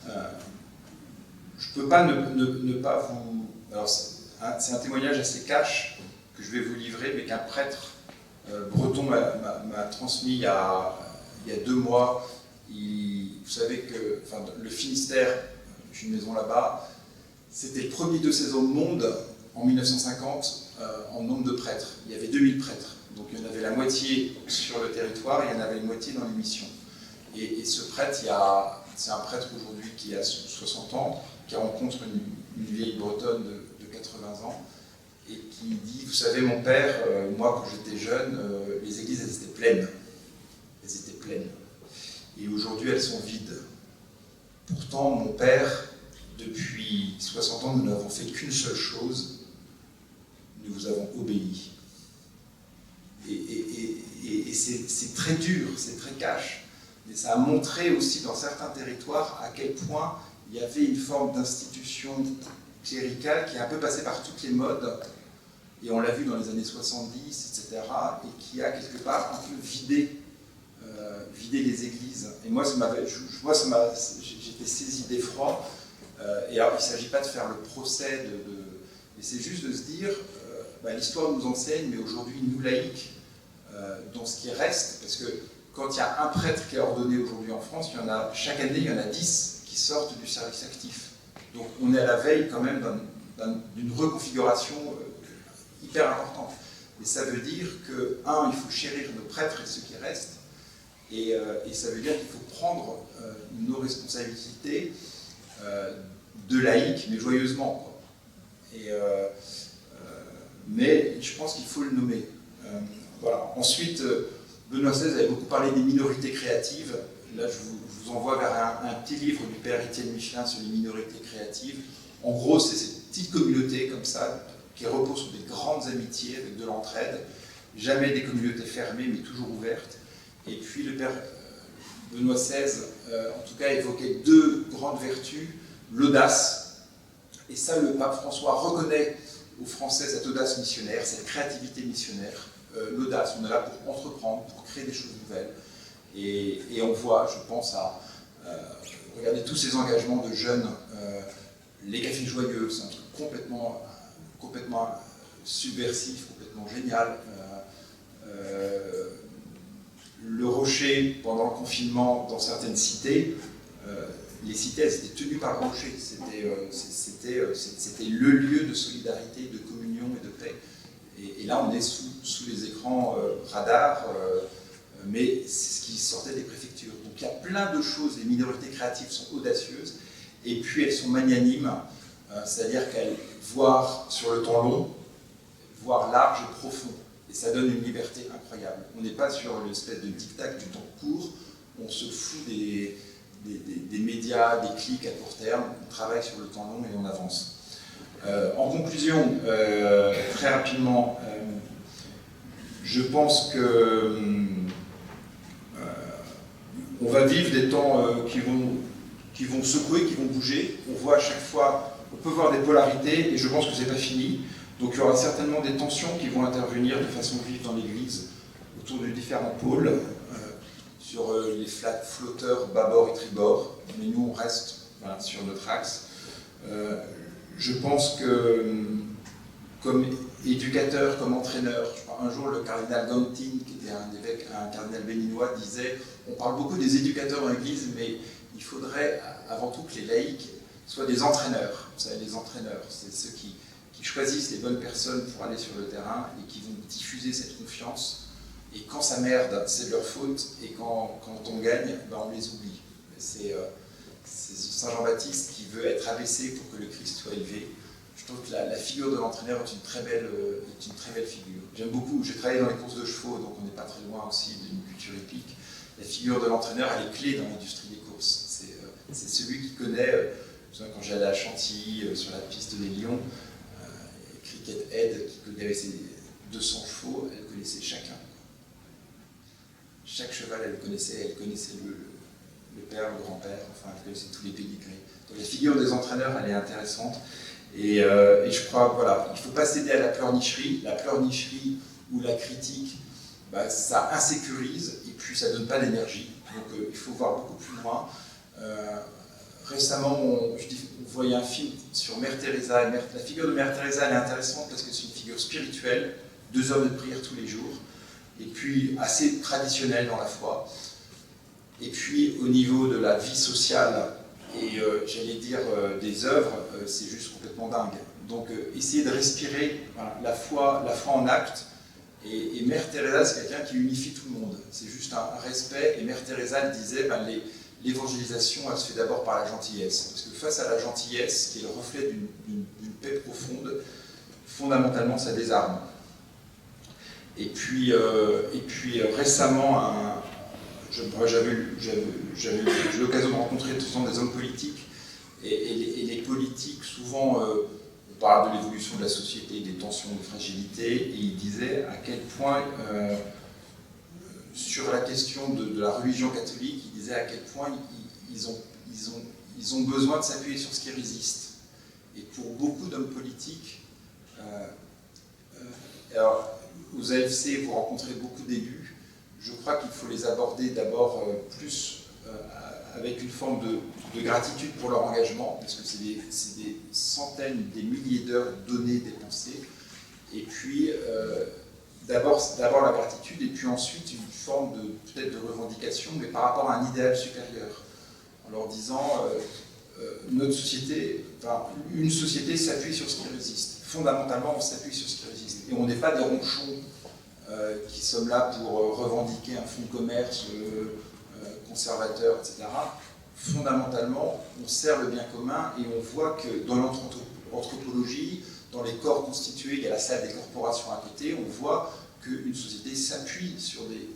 Speaker 1: Je ne peux pas ne pas vous... Alors c'est un témoignage assez cash que je vais vous livrer, mais qu'un prêtre breton m'a transmis il y a 2 mois. Vous savez que le Finistère, j'ai une maison là-bas, c'était le premier diocèse au monde en 1950 en nombre de prêtres. Il y avait 2000 prêtres. Donc il y en avait la moitié sur le territoire et il y en avait une moitié dans les missions. Et ce prêtre, c'est un prêtre aujourd'hui qui a 60 ans, qui rencontre une vieille bretonne de 80 ans et qui dit, vous savez mon père, moi quand j'étais jeune, les églises elles étaient pleines. Elles étaient pleines. Et aujourd'hui elles sont vides. Pourtant mon père, depuis 60 ans, nous n'avons fait qu'une seule chose, nous vous avons obéi. Et c'est très dur, c'est très cash, mais ça a montré aussi dans certains territoires à quel point il y avait une forme d'institution cléricale qui est un peu passée par toutes les modes, et on l'a vu dans les années 70, etc., et qui a quelque part un peu vidé les églises. Et moi, j'étais saisi d'effroi. Et alors, il ne s'agit pas de faire le procès, mais c'est juste de se dire, l'histoire nous enseigne, mais aujourd'hui, nous laïcs, dans ce qui reste, parce que quand il y a un prêtre qui est ordonné aujourd'hui en France, chaque année, il y en a 10 qui sortent du service actif. Donc on est à la veille quand même d'une reconfiguration hyper importante. Et ça veut dire que, il faut chérir nos prêtres et ceux qui restent, et ça veut dire qu'il faut prendre nos responsabilités de laïcs, mais joyeusement. Mais je pense qu'il faut le nommer. Voilà. Ensuite, Benoît XVI avait beaucoup parlé des minorités créatives. Là, je vous envoie vers un petit livre du père Étienne Michelin sur les minorités créatives. En gros, c'est ces petites communautés comme ça, qui reposent sur des grandes amitiés avec de l'entraide. Jamais des communautés fermées, mais toujours ouvertes. Et puis le père Benoît XVI, en tout cas, évoquait 2 grandes vertus, l'audace. Et ça, le pape François reconnaît aux Français cette audace missionnaire, cette créativité missionnaire. L'audace, on est là pour entreprendre, pour créer des choses nouvelles. Et on voit, je pense à regarder tous ces engagements de jeunes, les cafés joyeux, c'est un truc complètement subversif, complètement génial. Le Rocher, pendant le confinement, dans certaines cités, les cités, elles étaient tenues par le Rocher. C'était le lieu de solidarité, de communion et de paix. Et là, on est sous les écrans radars, mais c'est ce qui sortait des préfectures. Donc il y a plein de choses, les minorités créatives sont audacieuses, et puis elles sont magnanimes, c'est-à-dire qu'elles voient sur le temps long, voient large et profond, et ça donne une liberté incroyable. On n'est pas sur l'espèce de diktat du temps court, on se fout des médias, des clics à court terme, on travaille sur le temps long et on avance. En conclusion, très rapidement, je pense que on va vivre des temps qui vont secouer, qui vont bouger. On voit à chaque fois, on peut voir des polarités, et je pense que c'est pas fini. Donc il y aura certainement des tensions qui vont intervenir de façon vive dans l'Église, autour de différents pôles, sur les flotteurs bâbord et tribord, mais nous on reste sur notre axe. Je pense que, comme éducateur, comme entraîneur, un jour le cardinal Gantin, qui était un cardinal béninois, disait « On parle beaucoup des éducateurs dans l'Église, mais il faudrait avant tout que les laïcs soient des entraîneurs. » Vous savez, les entraîneurs, c'est ceux qui choisissent les bonnes personnes pour aller sur le terrain et qui vont diffuser cette confiance. Et quand ça merde, c'est de leur faute, et quand on gagne, on les oublie. C'est Saint Jean-Baptiste qui veut être abaissé pour que le Christ soit élevé. Je trouve que la figure de l'entraîneur est une très belle figure. J'aime beaucoup, j'ai travaillé dans les courses de chevaux, donc on n'est pas très loin aussi d'une culture épique. La figure de l'entraîneur, elle est clé dans l'industrie des courses. C'est celui qui connaît, quand j'allais à Chantilly, sur la piste des Lions, Cricket Head, qui avait ses 200 chevaux, elle connaissait chacun. Chaque cheval, elle connaissait le père, le grand-père, enfin, vous connaissez tous les pédigrés. Donc la figure des entraîneurs, elle est intéressante. Et je crois, voilà, il ne faut pas céder à la pleurnicherie. La pleurnicherie ou la critique, bah, ça insécurise et puis ça ne donne pas d'énergie. Donc il faut voir beaucoup plus loin. Récemment, on voyait un film sur Mère Teresa. La figure de Mère Teresa, elle est intéressante parce que c'est une figure spirituelle, 2 heures de prière tous les jours, et puis assez traditionnelle dans la foi. Et puis au niveau de la vie sociale et j'allais dire des œuvres, c'est juste complètement dingue. Donc essayer de respirer, voilà, la foi en acte. Et Mère Teresa, c'est quelqu'un qui unifie tout le monde. C'est juste un respect. Et Mère Teresa, elle disait, ben, l'évangélisation, elle se fait d'abord par la gentillesse. Parce que face à la gentillesse, qui est le reflet d'une paix profonde, fondamentalement, ça désarme. Et puis récemment, j'avais eu l'occasion de rencontrer de temps des hommes politiques. Et les politiques, souvent, on parle de l'évolution de la société, des tensions, des fragilités, et ils disaient à quel point, sur la question de la religion catholique, ils disaient à quel point ils ont besoin de s'appuyer sur ce qui résiste. Et pour beaucoup d'hommes politiques, alors, aux AFC, vous rencontrez beaucoup d'élus. Je crois qu'il faut les aborder d'abord plus avec une forme de gratitude pour leur engagement, parce que c'est des centaines, des milliers d'heures données, dépensées. Et puis, d'abord la gratitude, et puis ensuite une forme peut-être de revendication, mais par rapport à un idéal supérieur. En leur disant, notre société, enfin, une société s'appuie sur ce qui résiste. Fondamentalement, on s'appuie sur ce qui résiste. Et on n'est pas des ronchons qui sommes là pour revendiquer un fonds de commerce conservateur, etc. Fondamentalement, on sert le bien commun et on voit que dans l'anthropologie, dans les corps constitués, il y a la salle des corporations à côté, on voit qu'une société s'appuie sur des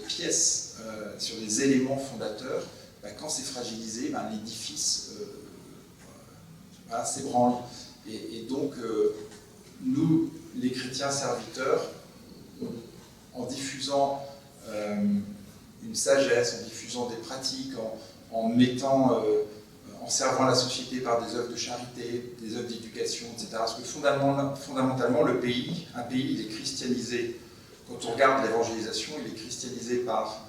Speaker 1: pièces, sur des éléments fondateurs. Ben, quand c'est fragilisé, ben, l'édifice s'ébranle. Et donc, nous, les chrétiens serviteurs, en diffusant une sagesse, en diffusant des pratiques, en servant la société par des œuvres de charité, des œuvres d'éducation, etc. Parce que fondamentalement, un pays, il est christianisé. Quand on regarde l'évangélisation, il est christianisé par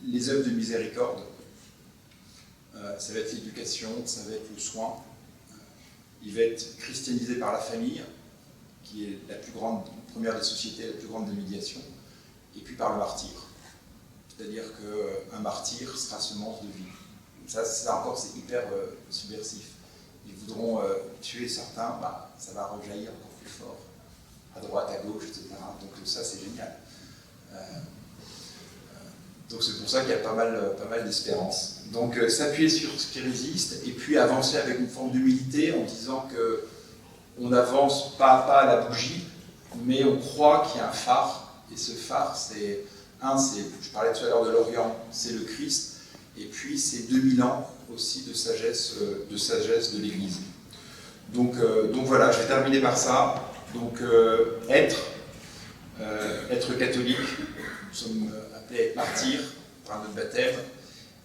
Speaker 1: les œuvres de miséricorde. Ça va être l'éducation, ça va être le soin. Il va être christianisé par la famille, qui est la première des sociétés, la plus grande des médiations, et puis par le martyr. C'est-à-dire qu'un martyr sera semence de vie. Ça encore, c'est hyper subversif. Ils voudront tuer certains, bah, ça va rejaillir encore plus fort, à droite, à gauche, etc. Donc ça, c'est génial. Donc c'est pour ça qu'il y a pas mal d'espérance. Donc s'appuyer sur ce qui résiste, et puis avancer avec une forme d'humilité en disant qu'on avance pas à pas à la bougie, mais on croit qu'il y a un phare, et ce phare, je parlais tout à l'heure de l'Orient, c'est le Christ, et puis c'est 2000 ans aussi de sagesse de l'Église. Donc voilà, je vais terminer par ça. Donc être catholique, nous sommes appelés à être martyrs par notre baptême,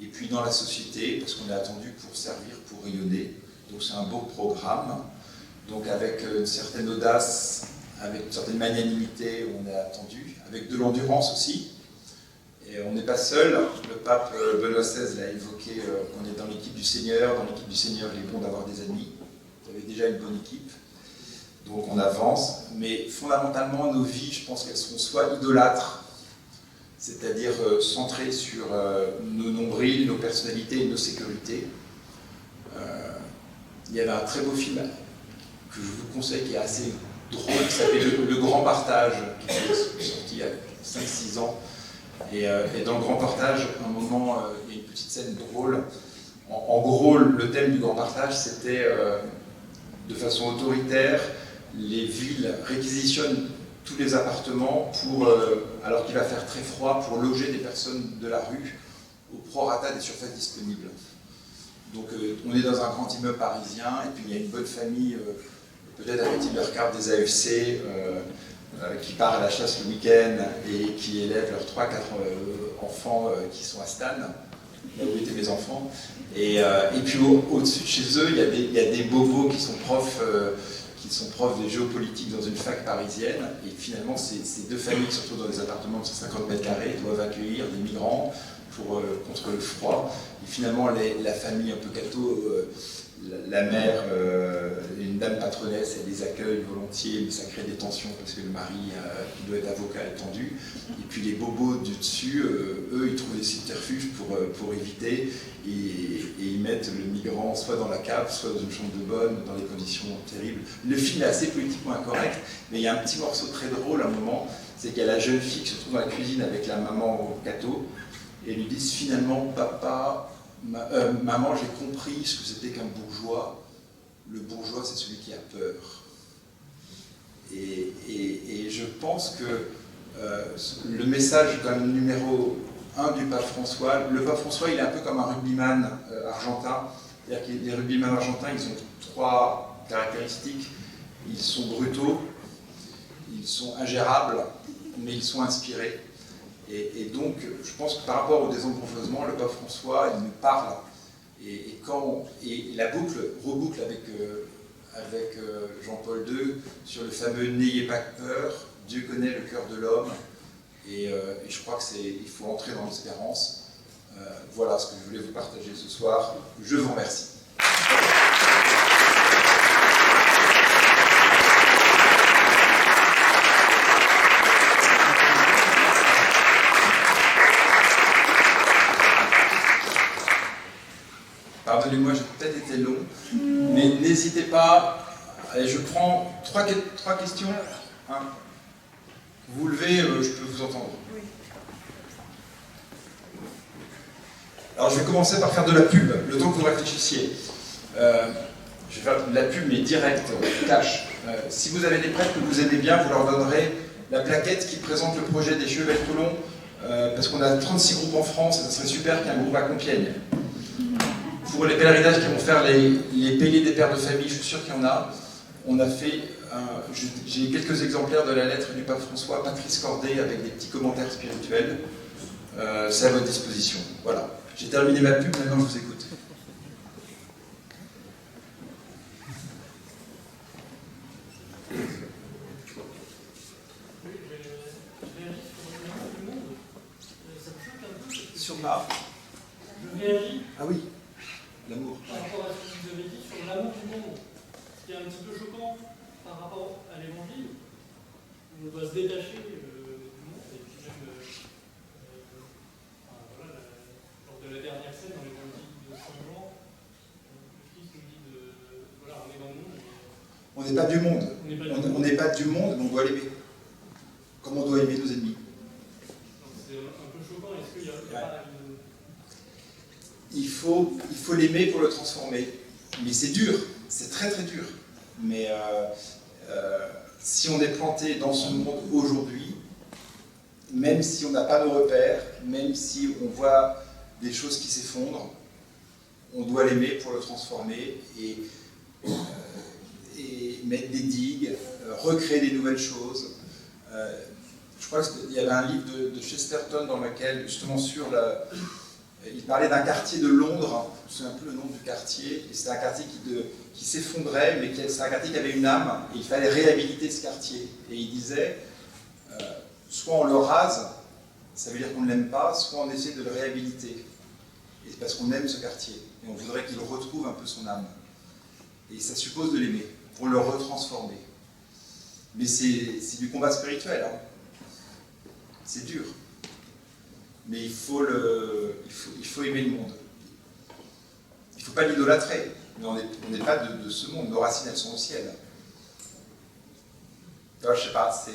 Speaker 1: et puis dans la société, parce qu'on est attendu pour servir, pour rayonner. Donc c'est un beau programme, donc avec une certaine audace, avec une certaine magnanimité, on est attendu, avec de l'endurance aussi. Et on n'est pas seul, le pape Benoît XVI l'a évoqué, qu'on est dans l'équipe du Seigneur. Dans l'équipe du Seigneur, il est bon d'avoir des amis. Vous avez déjà une bonne équipe, donc on avance. Mais fondamentalement, nos vies, je pense qu'elles seront soit idolâtres, c'est-à-dire centrées sur nos nombrils, nos personnalités et nos sécurités. Il y avait un très beau film que je vous conseille, qui est assez drôle, qui s'appelle Le Grand Partage, qui est sorti il y a 5-6 ans. Et dans Le Grand Partage, à un moment, il y a une petite scène drôle. En gros, le thème du Grand Partage, c'était de façon autoritaire, les villes réquisitionnent tous les appartements alors qu'il va faire très froid, pour loger des personnes de la rue au prorata des surfaces disponibles. Donc on est dans un grand immeuble parisien, et puis il y a une bonne famille, peut-être avec Tibercard, des AFC, qui part à la chasse le week-end et qui élèvent leurs 3-4 enfants qui sont à Stan, là où étaient mes enfants. Et puis au-dessus de chez eux, il y a des bobos qui sont profs de géopolitique dans une fac parisienne. Et finalement, ces deux familles qui se retrouvent dans des appartements de 150 mètres carrés doivent accueillir des migrants contre le froid. Et finalement, la famille un peu catho, la mère, une dame patronesse, elle les accueille volontiers, mais ça crée des tensions parce que le mari, qui doit être avocat, est tendu. Et puis les bobos du dessus, eux, ils trouvent des subterfuges pour éviter, et ils mettent le migrant soit dans la cave, soit dans une chambre de bonne, dans des conditions terribles. Le film est assez politiquement incorrect, mais il y a un petit morceau très drôle à un moment, c'est qu'il y a la jeune fille qui se trouve dans la cuisine avec la maman au catho, et lui disent finalement, papa, maman, j'ai compris ce que c'était qu'un bourgeois. Le bourgeois, c'est celui qui a peur. Et je pense que le message quand même numéro 1 du pape François, le pape François, il est un peu comme un rugbyman argentin. C'est-à-dire que les rugbyman argentins, ils ont 3 caractéristiques. Ils sont brutaux, ils sont ingérables, mais ils sont inspirés. Et donc, je pense que par rapport au désembouffement, le pape François, il nous parle. Et la boucle reboucle avec Jean-Paul II sur le fameux « N'ayez pas peur, Dieu connaît le cœur de l'homme ». Et je crois qu'il faut entrer dans l'espérance. Voilà ce que je voulais vous partager ce soir. Je vous remercie. Pardonnez-moi, j'ai peut-être été long, mais n'hésitez pas. Allez, je prends trois questions. Hein. Vous levez, je peux vous entendre. Oui. Alors, je vais commencer par faire de la pub, le temps que vous réfléchissiez. Je vais faire de la pub, mais directe, cash. Si vous avez des prêtres que vous aimez bien, vous leur donnerez la plaquette qui présente le projet des Chevaliers de Toulon, parce qu'on a 36 groupes en France, et ça serait super qu'il y ait un groupe à Compiègne. Pour les pèlerinages qui vont faire les payés des pères de famille, je suis sûr qu'il y en a. On a fait, j'ai quelques exemplaires de la lettre du pape François, Patrice Cordet, avec des petits commentaires spirituels. C'est à votre disposition. Voilà. J'ai terminé ma pub, maintenant je vous écoute. Sur ma...
Speaker 3: Je réagis.
Speaker 1: Ah oui. L'amour.
Speaker 3: Par rapport à ce que vous avez dit sur l'amour du monde, ce qui est un petit peu choquant par rapport à l'évangile, on doit se détacher du monde, et puis même, voilà, lors de la dernière scène dans l'évangile de Saint Jean, le Christ nous dit voilà, on est dans le monde.
Speaker 1: On n'est pas du monde. On n'est pas du monde, mais on doit l'aimer. Comme on doit aimer nos ennemis.
Speaker 3: C'est un peu choquant, est-ce qu'il y a pas une...
Speaker 1: Il faut l'aimer pour le transformer. Mais c'est dur, c'est très très dur. Mais si on est planté dans ce monde aujourd'hui, même si on n'a pas nos repères, même si on voit des choses qui s'effondrent, on doit l'aimer pour le transformer et mettre des digues, recréer des nouvelles choses. Je crois qu'il y avait un livre de Chesterton dans lequel, justement il parlait d'un quartier de Londres, je ne me souviens plus le nom du quartier, et c'était un quartier qui s'effondrait, mais c'est un quartier qui avait une âme, et il fallait réhabiliter ce quartier. Et il disait, soit on le rase, ça veut dire qu'on ne l'aime pas, soit on essaie de le réhabiliter. Et c'est parce qu'on aime ce quartier, et on voudrait qu'il retrouve un peu son âme. Et ça suppose de l'aimer, pour le retransformer. Mais c'est du combat spirituel, hein. C'est dur. Mais il faut aimer le monde. Il ne faut pas l'idolâtrer. Mais on n'est pas de ce monde. Nos racines, elles sont au ciel. Alors, je ne sais pas, c'est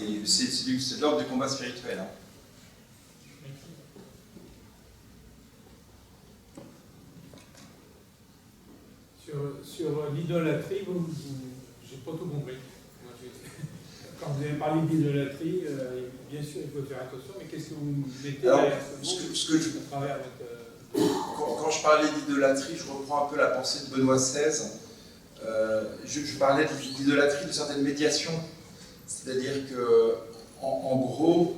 Speaker 1: de l'ordre du combat spirituel. Hein.
Speaker 4: Sur l'idolâtrie, j'ai pas tout compris. Quand vous avez parlé d'idolâtrie, bien sûr, il faut faire attention, mais qu'est-ce que vous mettez derrière ce mot à travers votre...
Speaker 1: Quand je parlais d'idolâtrie, je reprends un peu la pensée de Benoît XVI. Je parlais d'idolâtrie de certaines médiations. C'est-à-dire que en gros,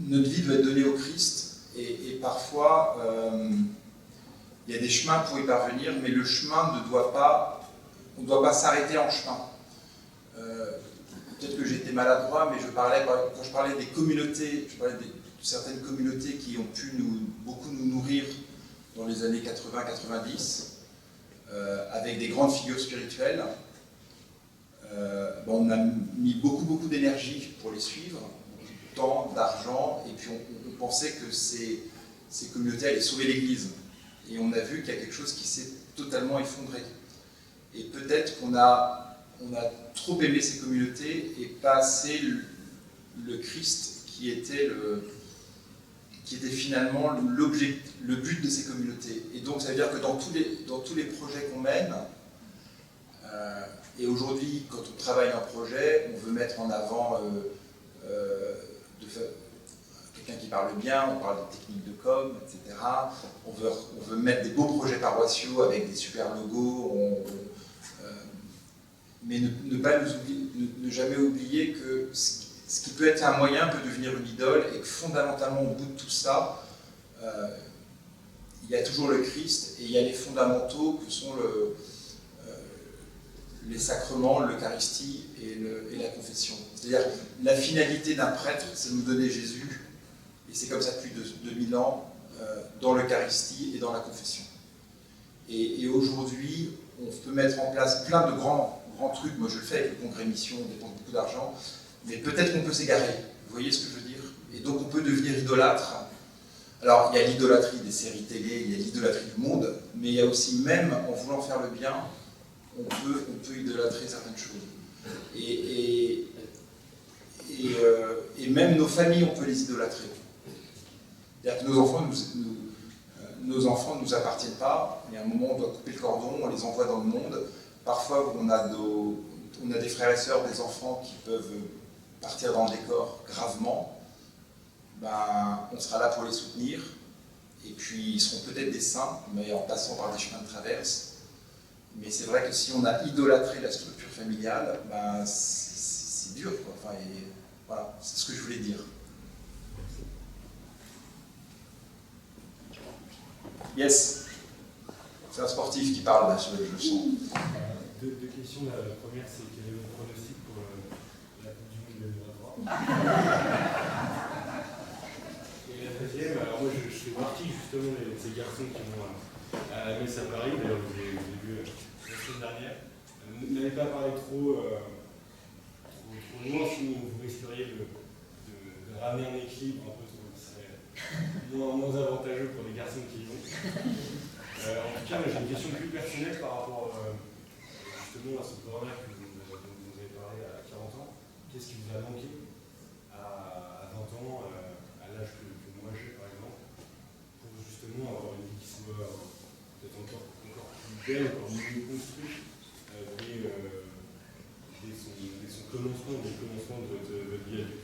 Speaker 1: notre vie doit être donnée au Christ, et parfois, il y a des chemins pour y parvenir, mais le chemin ne doit pas, on ne doit pas s'arrêter en chemin. Peut-être que j'étais maladroit, mais quand je parlais des communautés, je parlais de certaines communautés qui ont pu beaucoup nous nourrir dans les années 80-90, avec des grandes figures spirituelles. On a mis beaucoup d'énergie pour les suivre, de temps, d'argent, et puis on pensait que ces communautés allaient sauver l'Église. Et on a vu qu'il y a quelque chose qui s'est totalement effondré. Et peut-être qu'on a trop aimé ces communautés et pas assez le Christ qui était finalement le but de ces communautés. Et donc ça veut dire que dans tous les projets qu'on mène, et aujourd'hui quand on travaille un projet, on veut mettre en avant quelqu'un qui parle bien, on parle des techniques de com, etc. On veut mettre des beaux projets paroissiaux avec des super logos, mais ne jamais oublier que ce qui peut être un moyen peut devenir une idole, et que fondamentalement au bout de tout ça, il y a toujours le Christ, et il y a les fondamentaux que sont les sacrements, l'Eucharistie et la confession. C'est-à-dire la finalité d'un prêtre, c'est de nous donner Jésus, et c'est comme ça depuis 2000 ans, dans l'Eucharistie et dans la confession. Et aujourd'hui, on peut mettre en place plein de grands trucs. Moi je le fais avec le Congrès Mission, on dépense beaucoup d'argent, mais peut-être qu'on peut s'égarer. Vous voyez ce que je veux dire? Et donc on peut devenir idolâtre. Alors il y a l'idolâtrie des séries télé, il y a l'idolâtrie du monde, mais il y a aussi, même en voulant faire le bien, on peut idolâtrer certaines choses. Et même nos familles, on peut les idolâtrer. C'est-à-dire que nos enfants ne nous appartiennent pas, et à un moment on doit couper le cordon, on les envoie dans le monde. Parfois on a des frères et sœurs, des enfants qui peuvent partir dans le décor gravement. On sera là pour les soutenir, et puis ils seront peut-être des saints, mais en passant par des chemins de traverse. Mais c'est vrai que si on a idolâtré la structure familiale, c'est dur, quoi. Enfin, voilà, c'est ce que je voulais dire. Yes. C'est un sportif qui parle là, je le sens.
Speaker 5: Deux questions. La première, c'est quel est votre pronostic pour la Coupe du Monde 2023 ? Et la deuxième, alors moi je fais partie justement de ces garçons qui vont à la messe à Paris, d'ailleurs vous avez vu la semaine dernière. N'allez pas parler trop loin, sinon vous risqueriez de ramener un équilibre un peu trop, ce serait moins avantageux pour les garçons qui y vont. En tout cas, j'ai une question plus personnelle par rapport justement à ce corona dont vous avez parlé à 40 ans. Qu'est-ce qui vous a manqué à 20 ans, à l'âge que moi j'ai par exemple, pour justement avoir une vie qui soit peut-être encore plus belle, encore mieux construite dès son commencement, dès le commencement de votre vie adulte?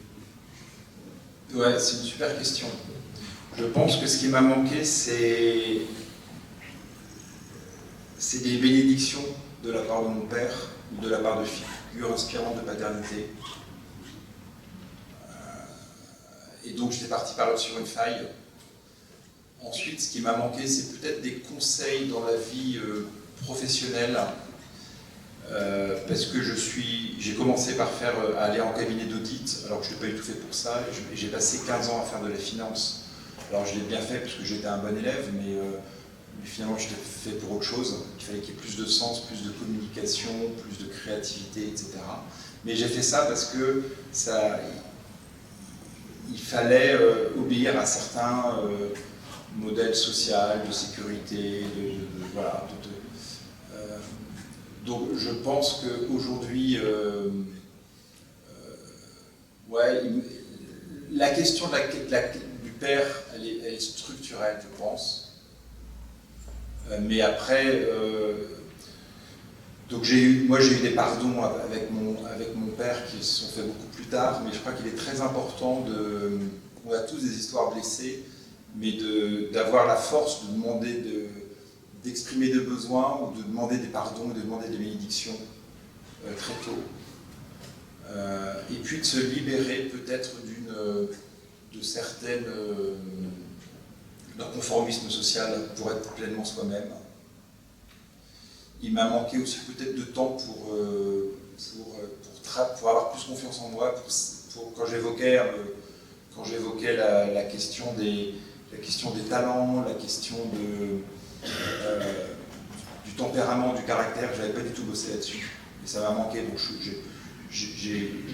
Speaker 1: Ouais, c'est une super question. Je pense que ce qui m'a manqué, c'est des bénédictions de la part de mon père, ou de la part de figures inspirantes de paternité. Et donc j'étais parti par là sur une faille. Ensuite, ce qui m'a manqué, c'est peut-être des conseils dans la vie professionnelle, parce que j'ai commencé par aller en cabinet d'audit, alors que je n'ai pas eu tout fait pour ça, et j'ai passé 15 ans à faire de la finance. Alors je l'ai bien fait parce que j'étais un bon élève, mais finalement j'étais fait pour autre chose. Il fallait qu'il y ait plus de sens, plus de communication, plus de créativité, etc. Mais j'ai fait ça parce que il fallait obéir à certains modèles sociaux, de sécurité, voilà. Donc je pense qu'aujourd'hui, la question du père, elle est structurelle, je pense. Mais après, donc j'ai eu des pardons avec mon père qui se sont faits beaucoup plus tard, mais je crois qu'il est très important on a tous des histoires blessées, mais d'avoir la force de demander d'exprimer des besoins, ou de demander des pardons, ou de demander des bénédictions très tôt. et puis de se libérer peut-être d'un conformisme social pour être pleinement soi-même. Il m'a manqué aussi peut-être de temps pour avoir plus confiance en moi, quand j'évoquais la question des talents, la question du tempérament, du caractère, je n'avais pas du tout bossé là-dessus. Et ça m'a manqué, donc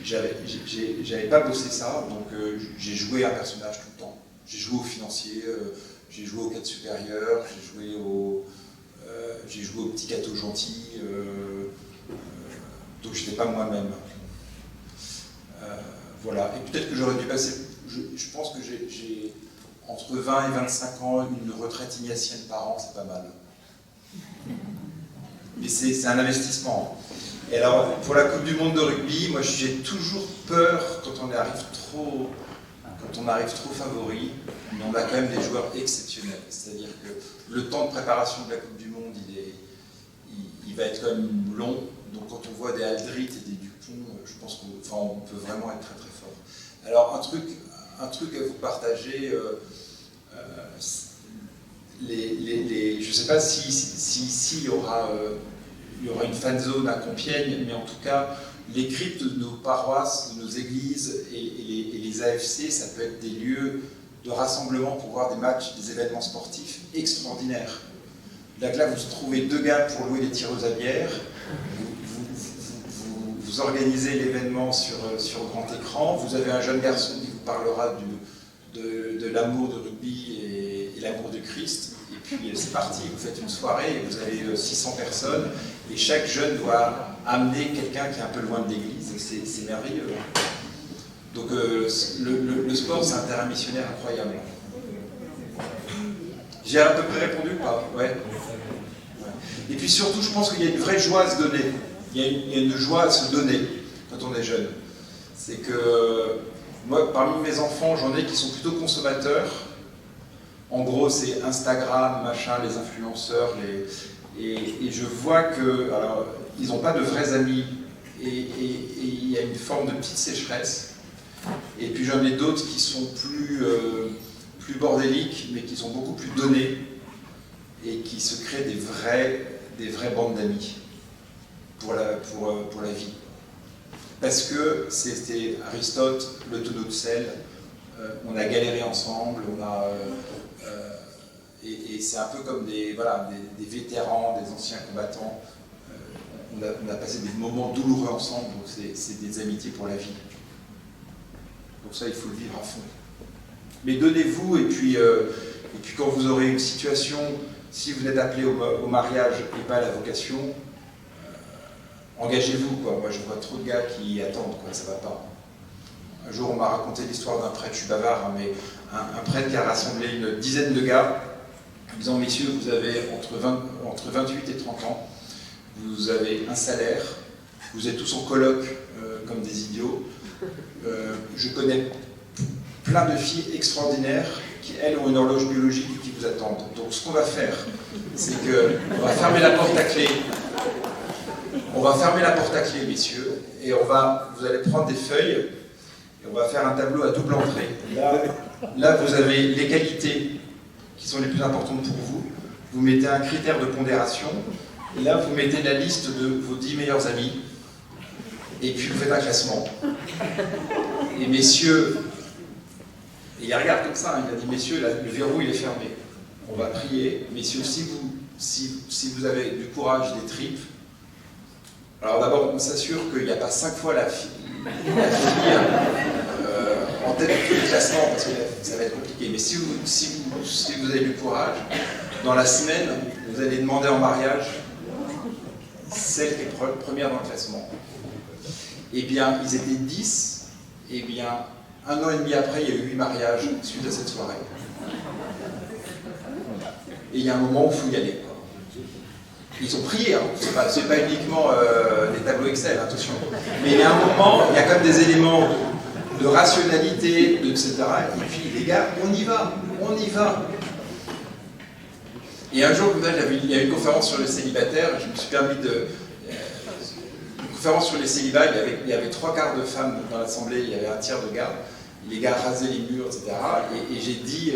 Speaker 1: j'avais pas bossé ça, donc j'ai joué un personnage tout le temps. J'ai joué au financier, j'ai joué au cadre supérieur, j'ai joué au petit gâteau gentil, donc je n'étais pas moi-même. Voilà, et peut-être que j'aurais dû passer, je pense que j'ai entre 20 et 25 ans, une retraite ignatienne par an, c'est pas mal. Mais c'est un investissement. Et alors, pour la Coupe du Monde de rugby, moi j'ai toujours peur quand on arrive trop favori, mais on a quand même des joueurs exceptionnels. C'est-à-dire que le temps de préparation de la Coupe du Monde, il va être quand même long. Donc quand on voit des Aldrit et des Dupont, je pense qu'on peut vraiment être très très fort. Alors un truc à vous partager, je ne sais pas si il y aura une fan zone à Compiègne, mais en tout cas, les cryptes de nos paroisses, de nos églises et les AFC, ça peut être des lieux de rassemblement pour voir des matchs, des événements sportifs extraordinaires. Là, vous trouvez 2 gars pour louer des tireuses à bière, vous organisez l'événement sur grand écran, vous avez un jeune garçon qui vous parlera de l'amour de rugby et l'amour de Christ, et puis c'est parti, vous faites une soirée, vous avez 600 personnes, et chaque jeune doit amener quelqu'un qui est un peu loin de l'église, c'est merveilleux. Donc le sport, c'est un terrain missionnaire incroyable. J'ai à peu près répondu ou pas? Ouais. Et puis surtout, je pense qu'il y a une vraie joie à se donner. Il y a une joie à se donner quand on est jeune. C'est que moi, parmi mes enfants, j'en ai qui sont plutôt consommateurs. En gros, c'est Instagram, machin, les influenceurs, et je vois que, alors, ils n'ont pas de vrais amis, et il y a une forme de petite sécheresse. Et puis j'en ai d'autres qui sont plus bordéliques, mais qui sont beaucoup plus donnés, et qui se créent des vraies bandes d'amis pour la vie. Parce que c'était Aristote, le tonneau de sel, on a galéré ensemble, et c'est un peu comme des vétérans, des anciens combattants. On a passé des moments douloureux ensemble, donc c'est des amitiés pour la vie. Donc ça, il faut le vivre à fond. Mais donnez-vous, et puis quand vous aurez une situation, si vous êtes appelé au mariage et pas à la vocation, engagez-vous, quoi. Moi, je vois trop de gars qui attendent, quoi. Ça va pas. Un jour, on m'a raconté l'histoire d'un prêtre, je suis bavard, hein, mais un prêtre qui a rassemblé une dizaine de gars, en disant, messieurs, vous avez entre 28 et 30 ans, vous avez un salaire, vous êtes tous en coloc comme des idiots. Je connais plein de filles extraordinaires qui, elles, ont une horloge biologique et qui vous attendent. Donc, ce qu'on va faire, c'est qu'on va fermer la porte à clé. On va fermer la porte à clé, messieurs, et vous allez prendre des feuilles, et on va faire un tableau à double entrée. Là, vous avez les qualités qui sont les plus importantes pour vous. Vous mettez un critère de pondération, et là, vous mettez la liste de vos 10 meilleurs amis, et puis vous faites un classement. Et messieurs, et il regarde comme ça, il a dit, messieurs, là, le verrou, il est fermé. On va prier. Messieurs, si vous avez du courage, des tripes, alors d'abord, on s'assure qu'il n'y a pas 5 fois la fille en tête de tout le classement, parce que ça va être compliqué. Mais si vous avez du courage, dans la semaine, vous allez demander en mariage celle qui est première dans le classement. Eh bien, ils étaient 10, et bien, 1 an et demi après, il y a eu 8 mariages suite à cette soirée. Et il y a un moment où il faut y aller. Ils ont prié, hein. C'est pas uniquement des tableaux Excel, attention. Mais il y a un moment, il y a quand même des éléments de rationalité, etc. Et puis, les gars, on y va. Et un jour, il y a eu une conférence sur le célibataire, je me suis permis une conférence sur les célibats, il y avait 3/4 de femmes dans l'assemblée, il y avait 1/3 de gars. Les gars rasaient les murs, etc. Et j'ai dit,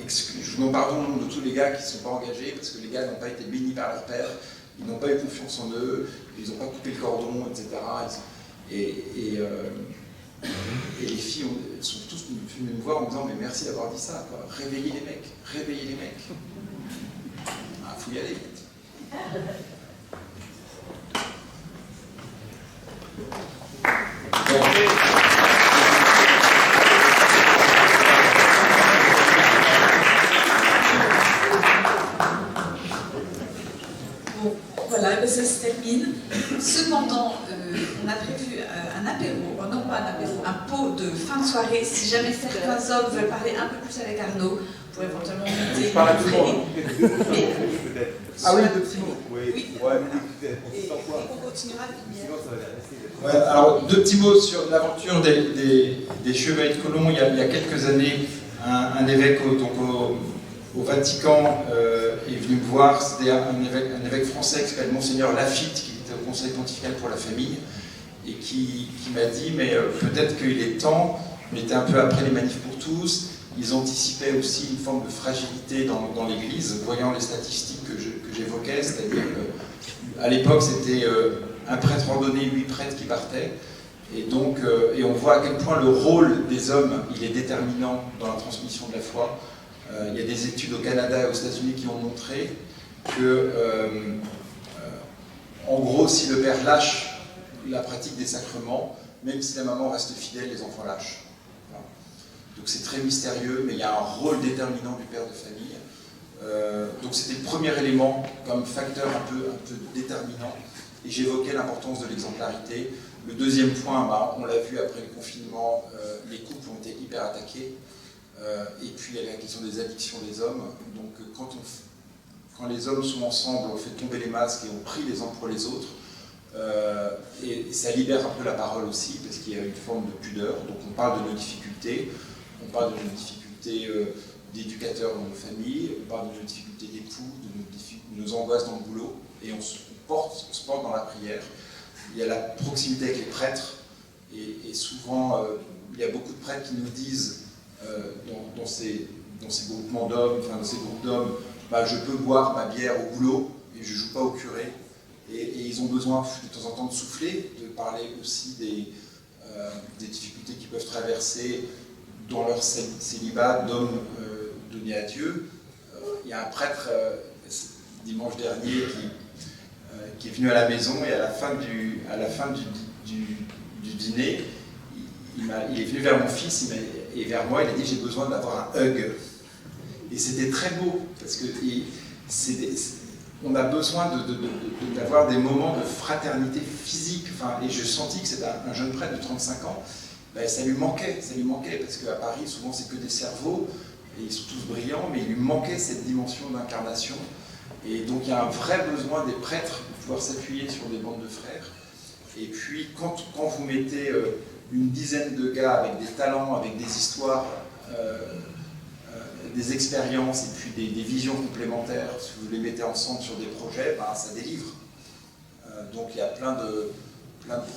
Speaker 1: je vous demande pardon au nom de tous les gars qui ne sont pas engagés, parce que les gars n'ont pas été bénis par leur père, ils n'ont pas eu confiance en eux, ils n'ont pas coupé le cordon, etc. Et les filles sont tous venues me voir en me disant, mais merci d'avoir dit ça, quoi. Réveillez les mecs, réveillez les mecs. Ah, faut y aller.
Speaker 6: Bon, voilà, ça se termine. Cependant, on a prévu un apéro, non pas un apéro, un pot de fin de soirée. Si jamais certains hommes veulent parler un peu plus avec Arnaud, pour éventuellement inviter.
Speaker 2: Je parle à tout le monde.
Speaker 6: Peut-être.
Speaker 2: Ah oui, de petits mots. Oui.
Speaker 6: Oui.
Speaker 2: Ouais, mais écoutez,
Speaker 6: Et
Speaker 2: sans quoi.
Speaker 6: on continuera de finir.
Speaker 2: Sinon, ça va rester.
Speaker 1: Ouais, alors, 2 petits mots sur l'aventure des Chevaliers de Colomb. Il y a quelques années, un évêque au Vatican est venu me voir. C'était un évêque français qui s'appelle Monseigneur Lafitte, qui était au Conseil pontifical pour la famille, et qui m'a dit, mais peut-être qu'il est temps, on était un peu après les manifs pour tous, ils anticipaient aussi une forme de fragilité dans l'Église, voyant les statistiques que j'évoquais, c'est-à-dire qu'à l'époque c'était un prêtre ordonné, 8 prêtres qui partaient, et donc et on voit à quel point le rôle des hommes il est déterminant dans la transmission de la foi. Il y a des études au Canada et aux États-Unis qui ont montré que, en gros, si le père lâche la pratique des sacrements, même si la maman reste fidèle, les enfants lâchent. Voilà. Donc c'est très mystérieux, mais il y a un rôle déterminant du père de famille. Donc c'était le premier élément comme facteur un peu déterminant. Et j'évoquais l'importance de l'exemplarité. Le deuxième point, on l'a vu après le confinement, les couples ont été hyper attaqués. Et puis il y a la question des addictions des hommes. Donc quand les hommes sont ensemble, on fait tomber les masques et on prie les uns pour les autres. Et ça libère un peu la parole aussi, parce qu'il y a une forme de pudeur. Donc on parle de nos difficultés, on parle de nos difficultés d'éducateurs dans nos familles, on parle de nos difficultés d'époux, de nos angoisses dans le boulot, et on se porte dans la prière. Il y a la proximité avec les prêtres, et souvent il y a beaucoup de prêtres qui nous disent dans ces groupements d'hommes, enfin dans ces groupes d'hommes, je peux boire ma bière au boulot et je ne joue pas au curé. Et ils ont besoin de temps en temps de souffler, de parler aussi des difficultés qu'ils peuvent traverser dans leur célibat d'hommes donnés à Dieu. Il y a un prêtre dimanche dernier qui est venu à la maison, et à la fin du dîner, il est venu vers mon fils et vers moi, il a dit j'ai besoin d'avoir un hug. Et c'était très beau, parce que on a besoin d'avoir des moments de fraternité physique. Et je sentis que c'était un jeune prêtre de 35 ans, ça lui manquait, parce qu'à Paris, souvent c'est que des cerveaux, et ils sont tous brillants, mais il lui manquait cette dimension d'incarnation. Et donc il y a un vrai besoin des prêtres de pouvoir s'appuyer sur des bandes de frères. Et puis quand vous mettez une dizaine de gars avec des talents, avec des histoires, des expériences et puis des visions complémentaires, si vous les mettez ensemble sur des projets, ça délivre. Donc il y a plein de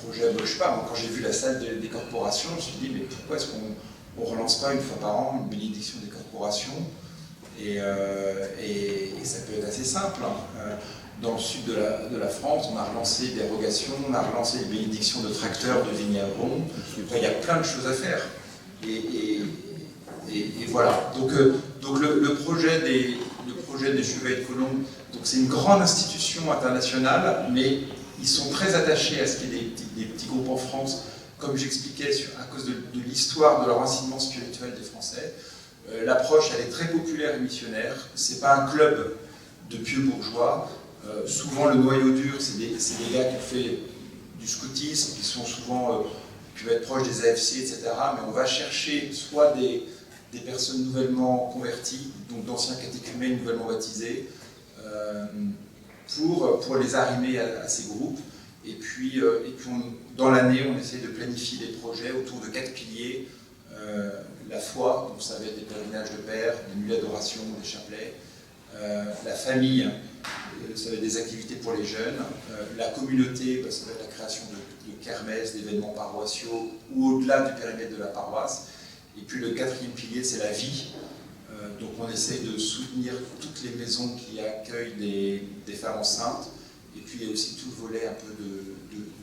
Speaker 1: projets. Je sais pas, moi, quand j'ai vu la salle des corporations, je me suis dit, mais pourquoi est-ce qu'on ne relance pas une fois par an une bénédiction des corporations, et ça peut être assez simple. Dans le sud de la France, on a relancé des dérogations, on a relancé les bénédictions de tracteurs, de vignerons. Il y a plein de choses à faire. Et voilà. Donc le projet des Chevaliers de Colomb, c'est une grande institution internationale, mais ils sont très attachés à ce qu'il y ait des petits groupes en France, comme j'expliquais, à cause de l'histoire de leur enseignement spirituel des Français. L'approche, elle est très populaire et missionnaire. C'est pas un club de pieux bourgeois. Souvent, le noyau dur, c'est des gars qui ont fait du scoutisme, qui sont souvent qui peuvent être proches des AFC, etc. Mais on va chercher soit des personnes nouvellement converties, donc d'anciens catéchumènes nouvellement baptisés, pour les arrimer à ces groupes. Et puis dans l'année, on essaie de planifier des projets autour de 4 piliers. La foi, donc ça va être des pèlerinages de pères, des nuits d'adoration, des chapelets. La famille, ça va être des activités pour les jeunes. La communauté, ça va être la création de kermesses, d'événements paroissiaux ou au-delà du périmètre de la paroisse. Et puis le quatrième pilier, c'est la vie. Donc on essaie de soutenir toutes les maisons qui accueillent des femmes enceintes. Et puis il y a aussi tout le volet un peu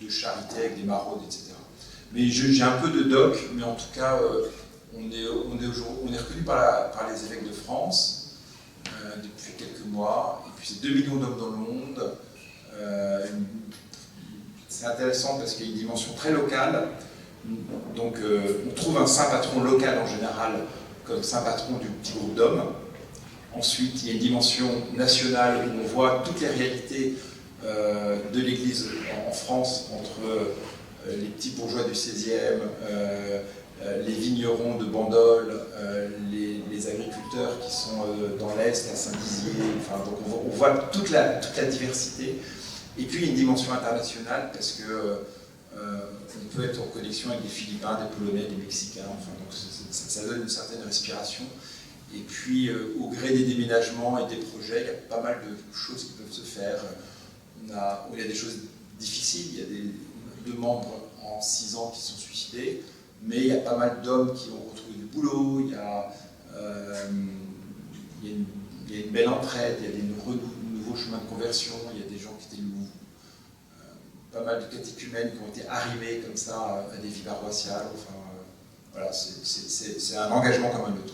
Speaker 1: de charité avec des maraudes, etc. Mais j'ai un peu de doc, mais en tout cas, on est reconnu par les évêques de France depuis quelques mois. Et puis c'est 2 millions d'hommes dans le monde. C'est intéressant parce qu'il y a une dimension très locale. Donc on trouve un saint patron local en général comme saint patron du petit groupe d'hommes. Ensuite, il y a une dimension nationale où on voit toutes les réalités de l'Église en France, entre les petits bourgeois du 16e, les vignerons de Bandol, les agriculteurs qui sont dans l'Est, à Saint-Dizier. Enfin, donc on voit toute la diversité. Et puis il y a une dimension internationale parce que on peut être en connexion avec des Philippins, des Polonais, des Mexicains. Enfin, donc ça donne une certaine respiration. Et puis au gré des déménagements et des projets, il y a pas mal de choses qui peuvent se faire. Il y a des choses difficiles. Il y a 2 membres en 6 ans qui sont suicidés, mais il y a pas mal d'hommes qui ont retrouvé du boulot. Il y a une belle entraide, il y a des nouveaux chemins de conversion, il y a des gens qui étaient pas mal de catéchumènes qui ont été arrimés comme ça à des vies paroissiales. Enfin, voilà, c'est un engagement comme un autre.